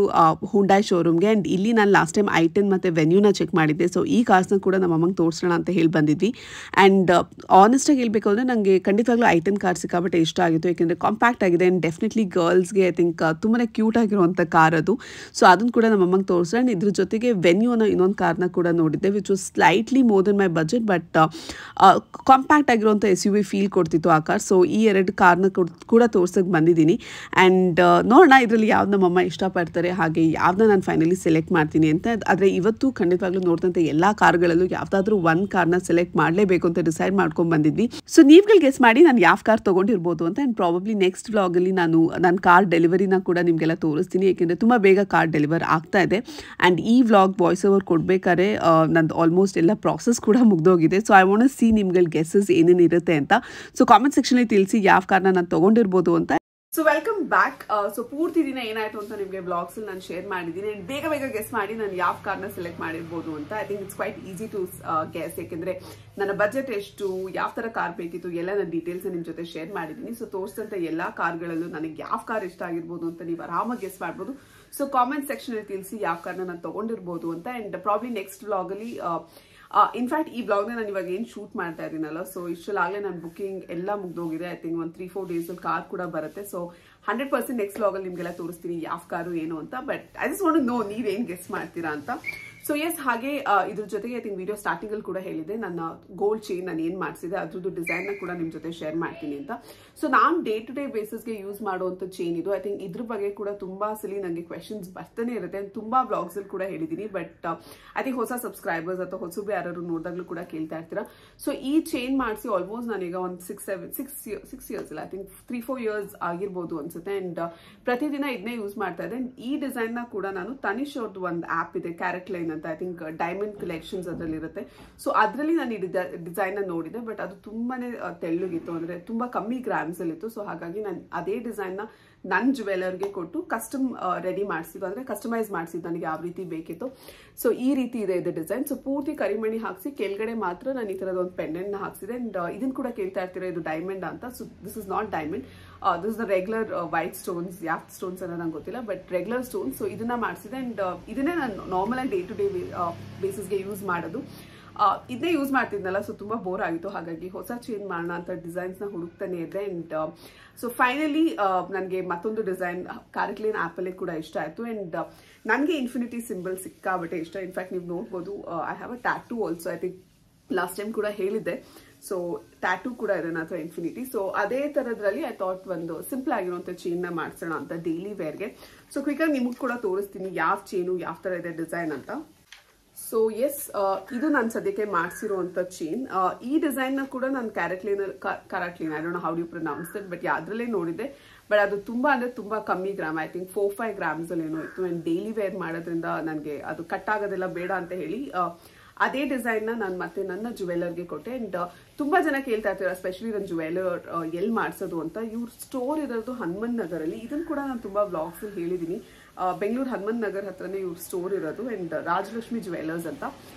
A: ಹುಂಡಾಯ್ ಶೋರೂಮ್ಗೆ. ಆ್ಯಂಡ್ ಇಲ್ಲಿ ನಾನು ಲಾಸ್ಟ್ ಟೈಮ್ i10 ಮತ್ತು ವೆನ್ಯೂನ ಚೆಕ್ ಮಾಡಿದ್ದೆ. ಸೊ ಈ ಕಾರ್ಸ್ನ ಕೂಡ ನಮ್ಮ ಅಮ್ಮಂಗೆ ತೋರಿಸೋಣ ಅಂತ ಹೇಳಿ ಬಂದಿದ್ವಿ. ಆ್ಯಂಡ್ ಆನೆಸ್ಟಾಗಿ ಹೇಳಬೇಕು ಅಂದರೆ ನನಗೆ ಖಂಡಿತವಾಗ್ಲೂ i10 ಕಾರ್ ಸಿಕ್ಕಾಪಟ್ಟೆ ಇಷ್ಟ ಆಗಿತ್ತು. ಏಕೆಂದರೆ ಕಾಂಪ್ಯಾಕ್ಟ್ ಆಗಿದೆ. ಆ್ಯಂಡ್ ಡೆಫಿನೆಟ್ಲಿ ಗರ್ಲ್ಸ್ಗೆ ಐ ಥಿಂಕ್ ತುಂಬಾ ಕ್ಯೂಟ್ ಆಗಿರುವಂಥ ಕಾರ್ ಅದು. ಸೊ ಅದನ್ನು ಕೂಡ ನಮ್ಮ ಅಮ್ಮಂಗೆ ತೋರಿಸೋಣ. ಆ್ಯಂಡ್ ಇದ್ರ ಜೊತೆಗೆ ವೆನ್ಯೂನ ಇನ್ನೊಂದು ಕಾರ್ನ ಕೂಡ ನೋಡಿದ್ದೆ, which was slightly more then my budget. But compact ಆಗಿರುವಂಥ SUV ಫೀಲ್ ಕೊಡ್ತಿತ್ತು ಆ ಕಾರ್. ಸೊ ಈ 2 ಕಾರ್ನ ಕೂಡ ತೋರ್ಸಕ್ಕೆ ಬಂದಿದ್ದೀನಿ. ಆ್ಯಂಡ್ ನೋಡೋಣ ಇದರಲ್ಲಿ ಯಾವ್ದು ನಮ್ಮಮ್ಮ ಇಷ್ಟಪಡ್ತಾರೆ, ಹಾಗೆ ಯಾವ್ದನ್ನ ನಾನು ಫೈನಲಿ ಸೆಲೆಕ್ಟ್ ಮಾಡ್ತೀನಿ ಅಂತ. ಆದರೆ ಇವತ್ತು ಖಂಡಿತವಾಗ್ಲೂ ನೋಡಿದಂಥ ಎಲ್ಲ ಕಾರ್ಗಳಲ್ಲೂ ಯಾವುದಾದ್ರೂ ಒಂದು ಕಾರ್ನ ಸೆಲೆಕ್ಟ್ ಮಾಡಲೇಬೇಕು ಅಂತ ಡಿಸೈಡ್ ಮಾಡ್ಕೊಂಡು ಬಂದಿದ್ವಿ. ಸೊ ನೀವುಗಳು ಗೆಸ್ ಮಾಡಿ ನಾನು ಯಾವ ಕಾರ್ ತೊಗೊಂಡಿರ್ಬೋದು ಅಂತ. ಆ್ಯಂಡ್ ಪ್ರಾಬಬ್ಲಿ ನೆಕ್ಸ್ಟ್ ವ್ಲಾಗಲ್ಲಿ ನಾನು ನನ್ನ ಕಾರ್ ಡೆಲಿವರಿನ ಕೂಡ ನಿಮಗೆಲ್ಲ ತೋರಿಸ್ತೀನಿ. ಏಕೆಂದರೆ ತುಂಬ ಬೇಗ ಕಾರ್ ಡೆಲಿವರ್ ಆಗ್ತಾ ಇದೆ. ಆ್ಯಂಡ್ ಈ ವ್ಲಾಗ್ ವಾಯ್ಸ್ ಓವರ್ ಕೊಡಬೇಕಾದ್ರೆ ನಂದು ಆಲ್ಮೋಸ್ಟ್ ಎಲ್ಲ ಪ್ರಾಸೆಸ್ ಕೂಡ ಮುಗ್ದೋಗಿದೆ. So I want C ನಿಮ್ಗಳ guesses ಏನೇನಿರುತ್ತೆ ಅಂತ. ಸೊ ಕಾಮೆಂಟ್ ಸೆಕ್ಷನಲ್ಲಿ ತಿಳಿಸಿ ಯಾವ ಕಾರ್ನ ನಾನು ತೊಗೊಂಡಿರ್ಬೋದು ಅಂತ.
B: So welcome back. ಸೊ ಪೂರ್ತಿ ದಿನ ಏನಾಯ್ತು ಅಂತ ನಿಮಗೆ ಬ್ಲಾಗ್ಸ್ ಅಲ್ಲಿ ನಾನು ಶೇರ್ ಮಾಡಿದ್ದೀನಿ. ಅಂಡ್ ಬೇಗ ಬೇಗ ಗೆಸ್ ಮಾಡಿ ನಾನು ಯಾವ ಕಾರ್ನ ಸೆಲೆಕ್ಟ್ ಮಾಡಿರ್ಬೋದು ಅಂತ. I think it's quite easy to guess. ಯಾಕೆಂದ್ರೆ ನನ್ನ ಬಜೆಟ್ ಎಷ್ಟು, ಯಾವ ತರ ಕಾರ್ ಬೇಕಿತ್ತು ಎಲ್ಲ ನನ್ನ ಡೀಟೇಲ್ಸ್ ನಿಮ್ ಜೊತೆ ಶೇರ್ ಮಾಡಿದ್ದೀನಿ. ಸೊ ತೋರಿಸಿದಂತ ಎಲ್ಲಾ ಕಾರ್ಗಳಲ್ಲೂ ನನಗೆ ಯಾವ ಕಾರ್ ಇಷ್ಟ ಆಗಿರ್ಬೋದು ಅಂತ ನೀವು ಆರಾಮಾಗಿ ಗೆಸ್ ಮಾಡ್ಬೋದು. ಸೊ ಕಾಮೆಂಟ್ ಸೆಕ್ಷನ್ ಅಲ್ಲಿ ತಿಳಿಸಿ ಯಾವ ಕಾರ್ನ ನಾನು ತಗೊಂಡಿರ್ಬೋದು ಅಂತ. ಅಂಡ್ ಪ್ರಾಬ್ಲಿ ನೆಕ್ಸ್ಟ್ ವ್ಲಾಗ್ ಅಲ್ಲಿ ಇನ್ಫ್ಯಾಕ್ಟ್ ಈ ಬ್ಲಾಗ್ನ ನಾನು ಇವಾಗ ಏನು ಶೂಟ್ ಮಾಡ್ತಾ ಇದ್ದೀನಲ್ಲ, ಸೊ ಇಷ್ಟಲ್ಲಾಗಲೇ ನನ್ನ ಬುಕಿಂಗ್ ಎಲ್ಲ ಮುಗ್ದೋಗಿದೆ. ಐ ಥಿಂಕ್ ಒಂದು 3-4 days ಕಾರ್ ಕೂಡ ಬರುತ್ತೆ. ಸೊ 100% ನೆಕ್ಸ್ಟ್ ವ್ಲಾಗಲ್ಲಿ ನಿಮಗೆಲ್ಲ ತೋರಿಸ್ತೀನಿ ಯಾವ ಕಾರು ಏನು ಅಂತ. But I just want to know ನೀವೇನು ಗೆಸ್ ಮಾಡ್ತೀರಾ ಅಂತ. ಸೊ ಎಸ್, ಹಾಗೆ ಇದ್ರ ಜೊತೆಗೆ ಐ ಥಿಂಕ್ ವಿಡಿಯೋ ಸ್ಟಾರ್ಟಿಂಗ್ ಅಲ್ಲಿ ಕೂಡ ಹೇಳಿದೆ ನನ್ನ ಗೋಲ್ಡ್ ಚೈನ್ ನಾನು ಏನು ಮಾಡಿಸಿದೆ ಅದ್ರದ್ದು ಡಿಸೈನ್ ಕೂಡ ನಿಮ್ಮ ಜೊತೆ ಶೇರ್ ಮಾಡ್ತೀನಿ ಅಂತ. ಸೊ ನಾನು ಡೇ ಟು ಡೇ ಬೇಸಿಸ್ಗೆ ಯೂಸ್ ಮಾಡುವಂಥ ಚೈನ್ ಇದು. ಐ ಥಿಂಕ್ ಇದ್ರ ಬಗ್ಗೆ ಕೂಡ ತುಂಬಾ ಸಲ ನನಗೆ ಕ್ವೆಶನ್ಸ್ ಬರ್ತಾನೆ ಇರುತ್ತೆ. ತುಂಬಾ ಬ್ಲಾಗ್ಸ್ ಅಲ್ಲಿ ಕೂಡ ಹೇಳಿದ್ದೀನಿ. ಬಟ್ ಐ ಥಿಂಕ್ ಹೊಸ ಸಬ್ಸ್ಕ್ರೈಬರ್ಸ್ ಅಥವಾ ಹೊಸಬರು ಯಾರು ನೋಡಿದಾಗ್ಲೂ ಕೂಡ ಕೇಳ್ತಾ ಇರ್ತೀರಾ. ಸೊ ಈ ಚೈನ್ ಮಾಡಿಸಿ ಆಲ್ಮೋಸ್ಟ್ ನಾನೀಗ ಒಂದು 6 years ಇಲ್ಲ, ಐ ಥಿಂಕ್ 3-4 years ಆಗಿರ್ಬೋದು ಅನ್ಸುತ್ತೆ. ಅಂಡ್ ಪ್ರತಿದಿನ ಇದನ್ನೇ ಯೂಸ್ ಮಾಡ್ತಾ ಇದ್ದೆ. ಈ ಡಿಸೈನ್ ನ ಕೂಡ ನಾನು ತನಿಷ್ ಅವ್ರದ್ದು ಒಂದು ಆಪ್ ಇದೆ, ಕ್ಯಾರೆಟ್ ಲೈನ್ ಅಂತ. ಐ ಥಿಂಕ್ ಡೈಮಂಡ್ ಕಲೆಕ್ಷನ್ಸ್ ಅದರಲ್ಲಿ ಇರುತ್ತೆ. ಸೊ ಅದರಲ್ಲಿ ನಾನು ಈ ಡಿಸೈನ್ ನ ನೋಡಿದೆ. ಬಟ್ ಅದು ತುಂಬಾನೇ ತೆಳ್ಳಗಿತ್ತು, ಅಂದ್ರೆ ತುಂಬಾ ಕಮ್ಮಿ ಗ್ರಾಮ್ಸ್ ಅಲ್ಲಿ ಇತ್ತು. ಸೊ ಹಾಗಾಗಿ ನಾನು ಅದೇ ಡಿಸೈನ್ ನ ನನ್ನ ಜ್ಯುವೆಲರ್ಗೆ ಕೊಟ್ಟು ಕಸ್ಟಮ್ ರೆಡಿ ಮಾಡಿಸಿದ್ದು, ಅಂದ್ರೆ ಕಸ್ಟಮೈಸ್ ಮಾಡಿಸಿದ್ದು ನನಗೆ ಯಾವ ರೀತಿ ಬೇಕಿತ್ತು. ಸೊ ಈ ರೀತಿ ಇದೆ ಇದು ಡಿಸೈನ್. ಸೊ ಪೂರ್ತಿ ಕರಿಮಣಿ ಹಾಕಿಸಿ ಕೆಳಗಡೆ ಮಾತ್ರ ನಾನು ಈ ತರದ ಒಂದು ಪೆಂಡೆಂಟ್ ನ ಹಾಕ್ಸಿದೆ. ಅಂಡ್ ಇದನ್ನ ಕೂಡ ಕೇಳ್ತಾ ಇರ್ತೀರಾ ಇದು ಡೈಮಂಡ್ ಅಂತ. So this is not diamond, this is the regular white stones. ಯಾವ ಸ್ಟೋನ್ಸ್ ಅನ್ನೋ ನಂಗೆ ಗೊತ್ತಿಲ್ಲ, ಬಟ್ ರೆಗ್ಯುಲರ್ ಸ್ಟೋನ್ಸ್. ಸೊ ಇದನ್ನ ಮಾಡಿಸಿದೆ. ಅಂಡ್ ಇದನ್ನೇ ನಾನು ನಾರ್ಮಲ್ ಆಗಿ ಡೇ ಟು ಡೇ ಬೇಸಿಸ್ಗೆ ಯೂಸ್ ಮಾಡೋದು. ಇದನ್ನೇ ಯೂಸ್ ಮಾಡ್ತಿದ್ನಲ್ಲ, ಸೊ ತುಂಬಾ ಬೋರ್ ಆಗಿತ್ತು. ಹಾಗಾಗಿ ಹೊಸ ಚೇಂಜ್ ಮಾಡೋಣ ಅಂತ ಡಿಸೈನ್ಸ್ ನ ಹುಡುಕ್ತಾನೆ ಇದ್ದೆ. ಅಂಡ್ ಸೊ ಫೈನಲಿ ನನಗೆ ಮತ್ತೊಂದು ಡಿಸೈನ್ ಕ್ಯಾರೆಟ್ಲಿನ್ ಆಪಲ್ ಕೂಡ ಇಷ್ಟ ಆಯ್ತು. ಅಂಡ್ ನನಗೆ ಇನ್ಫಿನಿಟಿ ಸಿಂಬಲ್ ಸಿಕ್ಕಾಬಟ್ಟೆ ಇಷ್ಟ. ಇನ್ಫ್ಯಾಕ್ಟ್ ನೀವು ನೋಡ್ಬೋದು, I have a tattoo also. I think last time ಕೂಡ ಹೇಳಿದ್ದೆ. ಸೊ ಟ್ಯಾಟೂ ಕೂಡ ಇದೆ ನನ್ನ ಹತ್ರ ಇನ್ಫಿನಿಟಿ. ಸೊ ಅದೇ ತರದ್ರಲ್ಲಿ ಐ ಥಾಟ್ ಒಂದು ಸಿಂಪಲ್ ಆಗಿರುವಂತ ಚೈನ್ ನ ಮಾಡ್ಸೋಣ ಅಂತ ಡೈಲಿ ವೇರ್ಗೆ. ಸೊ ಕ್ವಿಕ್ ಆಗಿ ನಿಮಗ್ ಕೂಡ ತೋರಿಸ್ತೀನಿ ಯಾವ ಚೈನು ಯಾವ ತರ ಇದೆ ಡಿಸೈನ್ ಅಂತ. ಸೊ ಎಸ್, ಇದು ನಾನು ಸದ್ಯಕ್ಕೆ ಮಾಡಿಸಿರುವಂತ ಚೈನ್. ಈ ಡಿಸೈನ್ ನ ಕೂಡ ನಾನು CaratLane I don't know how to pronounce it, but ಯಾವ್ದ್ರಲ್ಲೇ ನೋಡಿದ್ದೆ. ಬಟ್ ಅದು ತುಂಬಾ ಅಂದ್ರೆ ತುಂಬಾ ಕಮ್ಮಿ ಗ್ರಾಮ್, ಐ ಥಿಂಕ್ 4-5 ಗ್ರಾಮ್ಸ್ ಅಲ್ಲಿ ಏನೋ ಇತ್ತು. ಅಂಡ್ ಡೈಲಿ ವೇರ್ ಮಾಡೋದ್ರಿಂದ ನನಗೆ ಅದು ಕಟ್ ಆಗೋದೆಲ್ಲ ಬೇಡ ಅಂತ ಹೇಳಿ ಅದೇ ಡಿಸೈನ್ ನ ನಾನು ಮತ್ತೆ ನನ್ನ ಜುವೆಲರ್ಗೆ ಕೊಟ್ಟೆ. ಅಂಡ್ ತುಂಬಾ ಜನ ಕೇಳ್ತಾ ಇರ್ತಾರೆ, ಎಸ್ಪೆಷಲಿ ನನ್ನ ಜುವೆಲರ್ ಎಲ್ಲಿ ಮಾಡಿಸೋದು ಅಂತ. ಇವ್ರ ಸ್ಟೋರ್ ಇರೋದು ಹನುಮನ್ ನಗರಲ್ಲಿ. ಇದನ್ನ ಕೂಡ ನಾನು ತುಂಬಾ ಬ್ಲಾಗ್ಸ್ ಅಲ್ಲಿ ಹೇಳಿದೀನಿ. ಬೆಂಗಳೂರು ಹನುಮನ್ ನಗರ್ ಹತ್ರನೇ ಇವ್ರ ಸ್ಟೋರ್ ಇರೋದು. ಅಂಡ್ ರಾಜಲಕ್ಷ್ಮಿ ಜುವೆಲರ್ಸ್ ಅಂತ.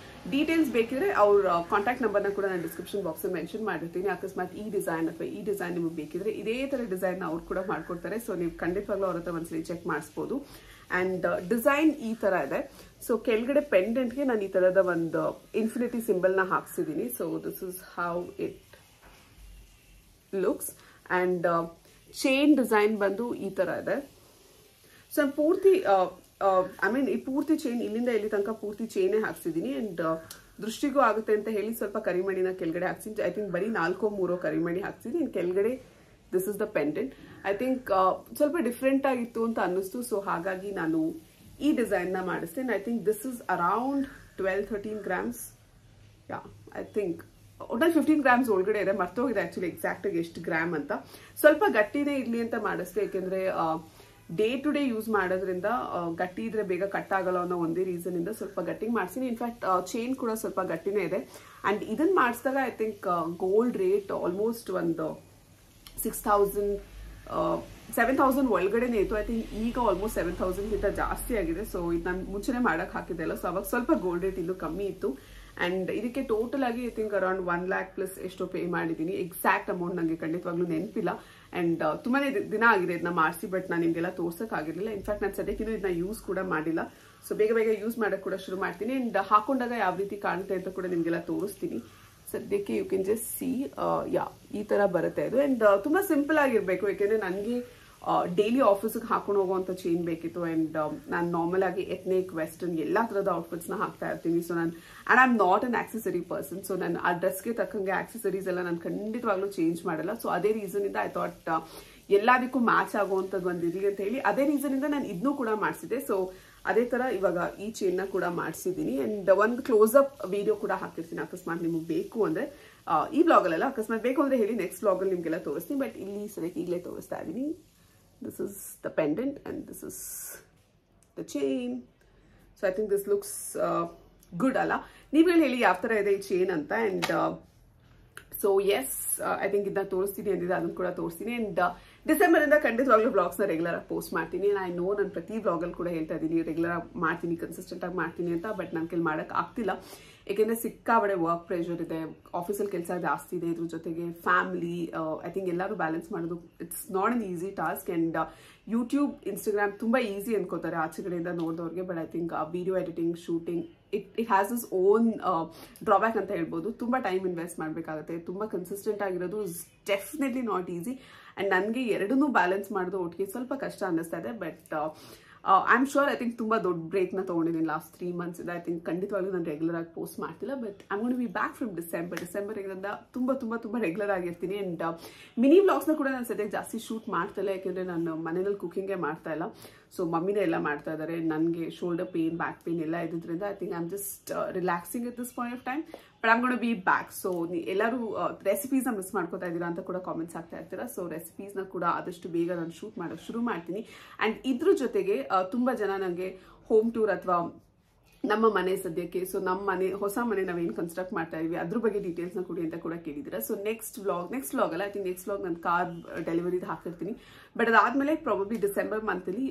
B: ಡೀಟೇಲ್ಸ್ ಬೇಕಿದ್ರೆ ಅವ್ರ ಕಾಂಟ್ಯಾಕ್ಟ್ ನಂಬರ್ನ ಕೂಡ ನಾನು ಡಿಸ್ಕ್ರಿಪ್ಷನ್ ಬಾಕ್ಸ್ ಮೆನ್ಷನ್ ಮಾಡಿರ್ತೀನಿ. ಅಕಸ್ಮಾತ್ ಈ ಡಿಸೈನ್ ಅಥವಾ ಈ ಡಿಸೈನ್ ನಿಮಗೆ ಬೇಕಿದ್ರೆ ಇದೇ ತರ ಡಿಸೈನ್ ಅವ್ರು ಕೂಡ ಮಾಡ್ಕೊಡ್ತಾರೆ. ಸೊ ನೀವು ಖಂಡಿತವಾಗ್ಲೂ ಅವ್ರ ಹತ್ರ ಒಂದ್ಸಲಿ ಚೆಕ್ ಮಾಡಿಸ್ಬೋದು. ಅಂಡ್ ಡಿಸೈನ್ ಈ ತರ ಇದೆ. ಸೊ ಕೆಳಗಡೆ ಪೆಂಡೆಂಟ್ಗೆ ನಾನು ಈ ತರದ ಒಂದು ಇನ್ಫಿನಿಟಿ ಸಿಂಬಲ್ ನ ಹಾಕ್ಸಿದೀನಿ. So this is how it looks. And chain design ಬಂದು ಈ ತರ ಇದೆ. ಸೊ ಪೂರ್ತಿ ಈ ಪೂರ್ತಿ ಚೈನ್ ಇಲ್ಲಿಂದ ಇಲ್ಲಿ ತನಕ ಪೂರ್ತಿ ಚೈನೇ ಹಾಕ್ಸಿದೀನಿ. ಅಂಡ್ ದೃಷ್ಟಿಗೂ ಆಗುತ್ತೆ ಅಂತ ಹೇಳಿ ಸ್ವಲ್ಪ ಕರಿಮಣಿನ ಕೆಳಗಡೆ ಹಾಕ್ಸಿದ್ದೀನಿ. ಐ ಥಿಂಕ್ ಬರೀ 4-3 ಕರಿಮಣಿ ಹಾಕ್ಸಿದ್ದೀನಿ. ಕೆಳಗಡೆ this is the pendant. I think ಸ್ವಲ್ಪ ಡಿಫ್ರೆಂಟ್ ಆಗಿತ್ತು ಅಂತ ಅನ್ನಿಸ್ತು. ಸೊ ಹಾಗಾಗಿ ನಾನು ಈ ಡಿಸೈನ್ ನ ಮಾಡಿಸ್ತೇನೆ. I think this is around 12-13 grams. Yeah, I think ಒಟ್ನಲ್ಲಿ 15 ಗ್ರಾಮ್ಸ್ ಒಳಗಡೆ ಇದೆ. ಮರ್ತೋಗಿದೆ ಆಕ್ಚುಲಿ ಎಕ್ಸಾಕ್ಟ್ ಆಗಿ ಎಷ್ಟು ಗ್ರಾಮ್ ಅಂತ. ಸ್ವಲ್ಪ ಗಟ್ಟಿನೇ ಇರ್ಲಿ ಅಂತ ಮಾಡಿಸ್ತೆ, ಯಾಕೆಂದ್ರೆ ಡೇ ಟು ಡೇ ಯೂಸ್ ಮಾಡೋದ್ರಿಂದ ಗಟ್ಟಿ ಇದ್ರೆ ಬೇಗ ಕಟ್ ಆಗಲ್ಲ ಅನ್ನೋ ಒಂದೇ ರೀಸನ್ ಇಂದ ಸ್ವಲ್ಪ ಗಟ್ಟಿಗೆ ಮಾಡಿಸ್ತೀನಿ. ಇನ್ಫ್ಯಾಕ್ಟ್ ಚೈನ್ ಕೂಡ ಸ್ವಲ್ಪ ಗಟ್ಟಿನೇ ಇದೆ. ಅಂಡ್ ಇದನ್ನ ಮಾಡಿಸಿದಾಗ I think gold rate almost ಒಂದು 7,000 ಒಳಗಡೆನೇ ಇತ್ತು. ಐ ಥಿಂಕ್ ಈಗ ಆಲ್ಮೋಸ್ಟ್ 7,000 ಗಿಂತ ಜಾಸ್ತಿ ಆಗಿದೆ. ಸೊ ಇದು ನಾನು ಮುಂಚೆನೆ ಮಾಡಕ್ ಹಾಕಿದ್ದೆಲ್ಲ. ಸೊ ಅವಾಗ ಸ್ವಲ್ಪ ಗೋಲ್ಡ್ ರೇಟ್ ಇನ್ನೂ ಕಮ್ಮಿ ಇತ್ತು. ಅಂಡ್ ಇದಕ್ಕೆ ಟೋಟಲ್ ಆಗಿ I think around 1 lakh plus ಎಷ್ಟೋ ಪೇ ಮಾಡಿದ್ದೀನಿ. ಎಕ್ಸಾಕ್ಟ್ ಅಮೌಂಟ್ ನನಗೆ ಖಂಡಿತವಾಗ್ಲೂ ನೆನಪಿಲ್ಲ. ಅಂಡ್ ತುಂಬಾನೇ ದಿನ ಆಗಿದೆ ಇದನ್ನ ಮಾಡಿಸಿ, ಬಟ್ ನಾನು ನಿಮ್ಗೆಲ್ಲ ತೋರ್ಸಕ್ ಆಗಿರಲಿಲ್ಲ. ಇನ್ಫ್ಯಾಕ್ಟ್ ನಾನು ಸದ್ಯಕ್ಕಿನ್ನೂ ಇದನ್ನ ಯೂಸ್ ಕೂಡ ಮಾಡಿಲ್ಲ. ಸೊ ಬೇಗ ಬೇಗ ಯೂಸ್ ಮಾಡಕ್ ಕೂಡ ಶುರು ಮಾಡ್ತೀನಿ. ಅಂಡ್ ಹಾಕೊಂಡಾಗ ಯಾವ ರೀತಿ ಕಾಣುತ್ತೆ ಅಂತ ಕೂಡ ನಿಮ್ಗೆಲ್ಲ ತೋರಿಸ್ತೀನಿ. ಸದ್ಯಕ್ಕೆ ಯು ಕ್ಯಾನ್ ಜಸ್ಟ್ ಸಿ, ಯಾ ಈ ತರ ಬರುತ್ತೆ ಇದು. ಅಂಡ್ ತುಂಬಾ ಸಿಂಪಲ್ ಆಗಿರ್ಬೇಕು, ಯಾಕೆಂದ್ರೆ ನನಗೆ ಡೈಲಿ ಆಫೀಸ್ಗೆ ಹಾಕೊಂಡು ಹೋಗುವಂತ ಚೈನ್ ಬೇಕಿತ್ತು. ಅಂಡ್ ನಾನು ನಾರ್ಮಲ್ ಆಗಿ ಎಥ್ನಿಕ್, ವೆಸ್ಟರ್ನ್ ಎಲ್ಲಾ ತರದ ಔಟ್ಫಿಟ್ಸ್ ನ ಹಾಕ್ತಾ ಇರ್ತೀನಿ. ಸೊ ನಾನು and I am not an accessory person. So ನಾನು ಆ ಡ್ರೆಸ್ಗೆ ತಕ್ಕಂಗೆ ಆಕ್ಸೆಸರೀಸ್ ಎಲ್ಲ ನಾನು ಖಂಡಿತವಾಗ್ಲೂ ಚೇಂಜ್ ಮಾಡಲ್ಲ. ಸೊ ಅದೇ ರೀಸನ್ ಇಂದ ಐ ಥಾಟ್ ಎಲ್ಲದಕ್ಕೂ ಮ್ಯಾಚ್ ಆಗುವಂತದ್ದು ಒಂದು ಇರ್ಲಿ ಅಂತ ಹೇಳಿ ಅದೇ ರೀಸನ್ ಇಂದ ನಾನು ಇದನ್ನೂ ಕೂಡ ಮಾಡಿಸಿದೆ. ಸೊ ಅದೇ ತರ ಇವಾಗ ಈ ಚೈನ್ ನ ಕೂಡ ಮಾಡಿಸಿದೀನಿ. ಅಂಡ್ ಒಂದು ಕ್ಲೋಸ್ ಅಪ್ ವಿಡಿಯೋ ಕೂಡ ಹಾಕಿರ್ತೀನಿ, ಅಕಸ್ಮಾತ್ ನಿಮಗೆ ಬೇಕು ಅಂದ್ರೆ. ಈ ಬ್ಲಾಗ್ ಅಲ್ಲ, ಅಕಸ್ಮಾತ್ ಬೇಕು ಅಂದ್ರೆ ಹೇಳಿ, ನೆಕ್ಸ್ಟ್ ಬ್ಲಾಗ್ ಅಲ್ಲಿ ನಿಮ್ಗೆಲ್ಲ ತೋರಿಸ್ತೀನಿ. ಬಟ್ ಇಲ್ಲಿ ಸದ್ಯಕ್ಕೆ ಈಗಲೇ ತೋರಿಸ್ತಾ ಇದೀನಿ. This is the pendant and this is the chain. So I think this looks good alla. Neevu heli yav tara ide ee chain anta. And so yes, I think idna ತೋರಿಸ್ತೀನಿ ಅಂದಿದ್ದೆ, ಅದನ್ನು ಕೂಡ ತೋರಿಸ್ತೀನಿ. And December ಇಂದ ಖಂಡಿತವಾಗ್ಲೂ blogs ನ regular ಆಗಿ post ಮಾಡ್ತೀನಿ. I know ನಾನು ಪ್ರತಿ ಬ್ಲಾಗ್ ಅಲ್ಲಿ ಕೂಡ ಹೇಳ್ತಾ ಇದ್ದೀನಿ ರೆಗ್ಯುಲರ್ ಆಗಿ ಮಾಡ್ತೀನಿ, ಕನ್ಸಿಸ್ಟೆಂಟ್ ಆಗಿ ಮಾಡ್ತೀನಿ ಅಂತ. ಬಟ್ ನನ್ನ ಕೈಲಿ ಮಾಡಕ್ ಆಗ್ತಿಲ್ಲ, ಯಾಕೆಂದ್ರೆ ಸಿಕ್ಕಾಬಡೆ ವರ್ಕ್ ಪ್ರೆಷರ್ ಇದೆ, ಆಫೀಸಲ್ಲಿ ಕೆಲಸ ಜಾಸ್ತಿ ಇದೆ, ಇದ್ರ ಜೊತೆಗೆ ಫ್ಯಾಮಿಲಿ. ಐ ಥಿಂಕ್ ಎಲ್ಲರೂ ಬ್ಯಾಲೆನ್ಸ್ ಮಾಡೋದು it's not an easy task. And YouTube, Instagram ತುಂಬಾ ಈಸಿ ಅನ್ಕೋತಾರೆ ಆಚೆ ಕಡೆಯಿಂದ ನೋಡಿದವ್ರಿಗೆ. But I think video editing, shooting, it has its own drawback ಅಂತ ಹೇಳ್ಬೋದು. ತುಂಬಾ ಟೈಮ್ ಇನ್ವೆಸ್ಟ್ ಮಾಡಬೇಕಾಗುತ್ತೆ. ತುಂಬಾ ಕನ್ಸಿಸ್ಟೆಂಟ್ ಆಗಿರೋದು is definitely not easy. And ನನಗೆ ಎರಡನ್ನೂ ಬ್ಯಾಲೆನ್ಸ್ ಮಾಡೋದು ಒಟ್ಟಿಗೆ ಸ್ವಲ್ಪ ಕಷ್ಟ ಅನ್ನಿಸ್ತಾ ಇದೆ. But I am sure, I think ತುಂಬಾ ದೊಡ್ಡ ಬ್ರೇಕ್ ನ ತಗೊಂಡಿದ್ದೀನಿ ಲಾಸ್ಟ್ 3 months ಇಂದ. ಐ ಥಿಂಕ್ ಖಂಡಿತವಾಗ್ಲೂ ನಾನು ರೆಗ್ಯುಲರ್ ಆಗಿ ಪೋಸ್ಟ್ ಮಾಡ್ತಿಲ್ಲ. But I am gonna be back from December ಇಂದ ತುಂಬಾ ರೆಗ್ಯುಲರ್ ಆಗಿರ್ತೀನಿ. ಅಂಡ್ ಮಿನಿ ಬ್ಲಾಗ್ಸ್ ನ ಕೂಡ ನಾನು ಸದ್ಯಕ್ಕೆ ಜಾಸ್ತಿ ಶೂಟ್ ಮಾಡ್ತಿಲ್ಲ, ಯಾಕೆಂದ್ರೆ ನಾನು ಮನೇಲಿ ಕುಕಿಂಗೇ ಮಾಡ್ತಾ ಇಲ್ಲ. ಸೊ ಮಮ್ಮಿನೇ ಎಲ್ಲ ಮಾಡ್ತಾ ಇದ್ದಾರೆ. ನನಗೆ ಶೋಲ್ಡರ್ ಪೇನ್, ಬ್ಯಾಕ್ ಪೇನ್ ಎಲ್ಲ ಇದ್ರಿಂದ I think I am just relaxing at this point of time. But I am gonna be back. So ಎಲ್ಲರೂ ರೆಸಿಪೀಸ್ ನ ಮಿಸ್ ಮಾಡ್ಕೋತಾ ಇದ್ದೀರಾ ಅಂತ ಕೂಡ ಕಾಮೆಂಟ್ಸ್ ಆಗ್ತಾ ಇರ್ತೀರಾ. ಸೊ ರೆಸಿಪೀಸ್ ನ ಕೂಡ ಆದಷ್ಟು ಬೇಗ ನಾನು ಶೂಟ್ ಮಾಡೋಕೆ ಶುರು ಮಾಡ್ತೀನಿ. ಅಂಡ್ ಇದ್ರ ಜೊತೆಗೆ ತುಂಬಾ ಜನ ನನಗೆ ಹೋಮ್ ಟೂರ್ ಅಥವಾ ನಮ್ಮ ಮನೆ ಸದ್ಯಕ್ಕೆ, ಸೊ ನಮ್ಮ ಮನೆ, ಹೊಸ ಮನೆ ನಾವೇನು ಕನ್ಸ್ಟ್ರಕ್ಟ್ ಮಾಡ್ತಾ ಇದೀವಿ ಅದ್ರ ಬಗ್ಗೆ ಡೀಟೇಲ್ಸ್ ನ ಕೊಡಿ ಅಂತ ಕೂಡ ಕೇಳಿದಿರಾ. ಸೊ ನೆಕ್ಸ್ಟ್ ವ್ಲಾಗ್ ಅಲ್ಲ, ಐ ಥಿಂಕ್ ನೆಕ್ಸ್ಟ್ ವ್ಲಾಗ್ ನಾನು ಕಾರ್ ಡೆಲಿವರಿದು ಹಾಕಿರ್ತೀನಿ. ಬಟ್ ಅದಾದ್ಮೇಲೆ ಪ್ರಾಬಬ್ಲಿ ಡಿಸೆಂಬರ್ ಮಂತ್ ಅಲ್ಲಿ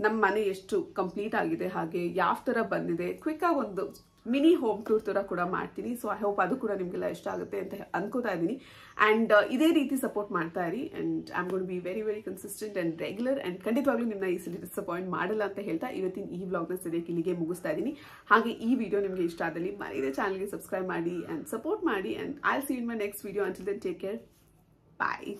B: ನಮ್ಮ ಮನೆ ಎಷ್ಟು ಕಂಪ್ಲೀಟ್ ಆಗಿದೆ, ಹಾಗೆ ಯಾವ ತರ ಬಂದಿದೆ, ಕ್ವಿಕ್ ಆಗಿ ಒಂದು ಮಿನಿ ಹೋಮ್ ಟೂರ್ ತರ ಕೂಡ ಮಾಡ್ತೀನಿ. ಸೊ ಐ ಹೋಪ್ ಅದು ಕೂಡ ನಿಮಗೆಲ್ಲ ಇಷ್ಟ ಆಗುತ್ತೆ ಅಂತ ಅನ್ಕೋತಾ ಇದ್ದೀನಿ. ಅಂಡ್ ಇದೇ ರೀತಿ ಸಪೋರ್ಟ್ ಮಾಡ್ತಾ ಇರಿ. And I am gonna be very very consistent and regular. And ಖಂಡಿತವಾಗ್ಲೂ ನಿಮ್ಮನ್ನ ಈ ಸಲ ಡಿಸಪಾಯಿಂಟ್ ಮಾಡಲ್ಲ ಅಂತ ಹೇಳ್ತಾ ಇವತ್ತಿನ ಈ ವ್ಲಾಗ್ನ ಸದ್ಯಕ್ಕೆ ಇಲ್ಲಿಗೆ ಮುಗಿಸ್ತಾ ಇದ್ದೀನಿ. ಹಾಗೆ ಈ ವಿಡಿಯೋ ನಿಮಗೆ ಇಷ್ಟ ಆದಲ್ಲಿ ಮರೀದೆ ಚಾನಲ್ಗೆ ಸಬ್ಸ್ಕ್ರೈಬ್ ಮಾಡಿ ಅಂಡ್ ಸಪೋರ್ಟ್ ಮಾಡಿ. And I will see you in my next video. Until then take care. Bye.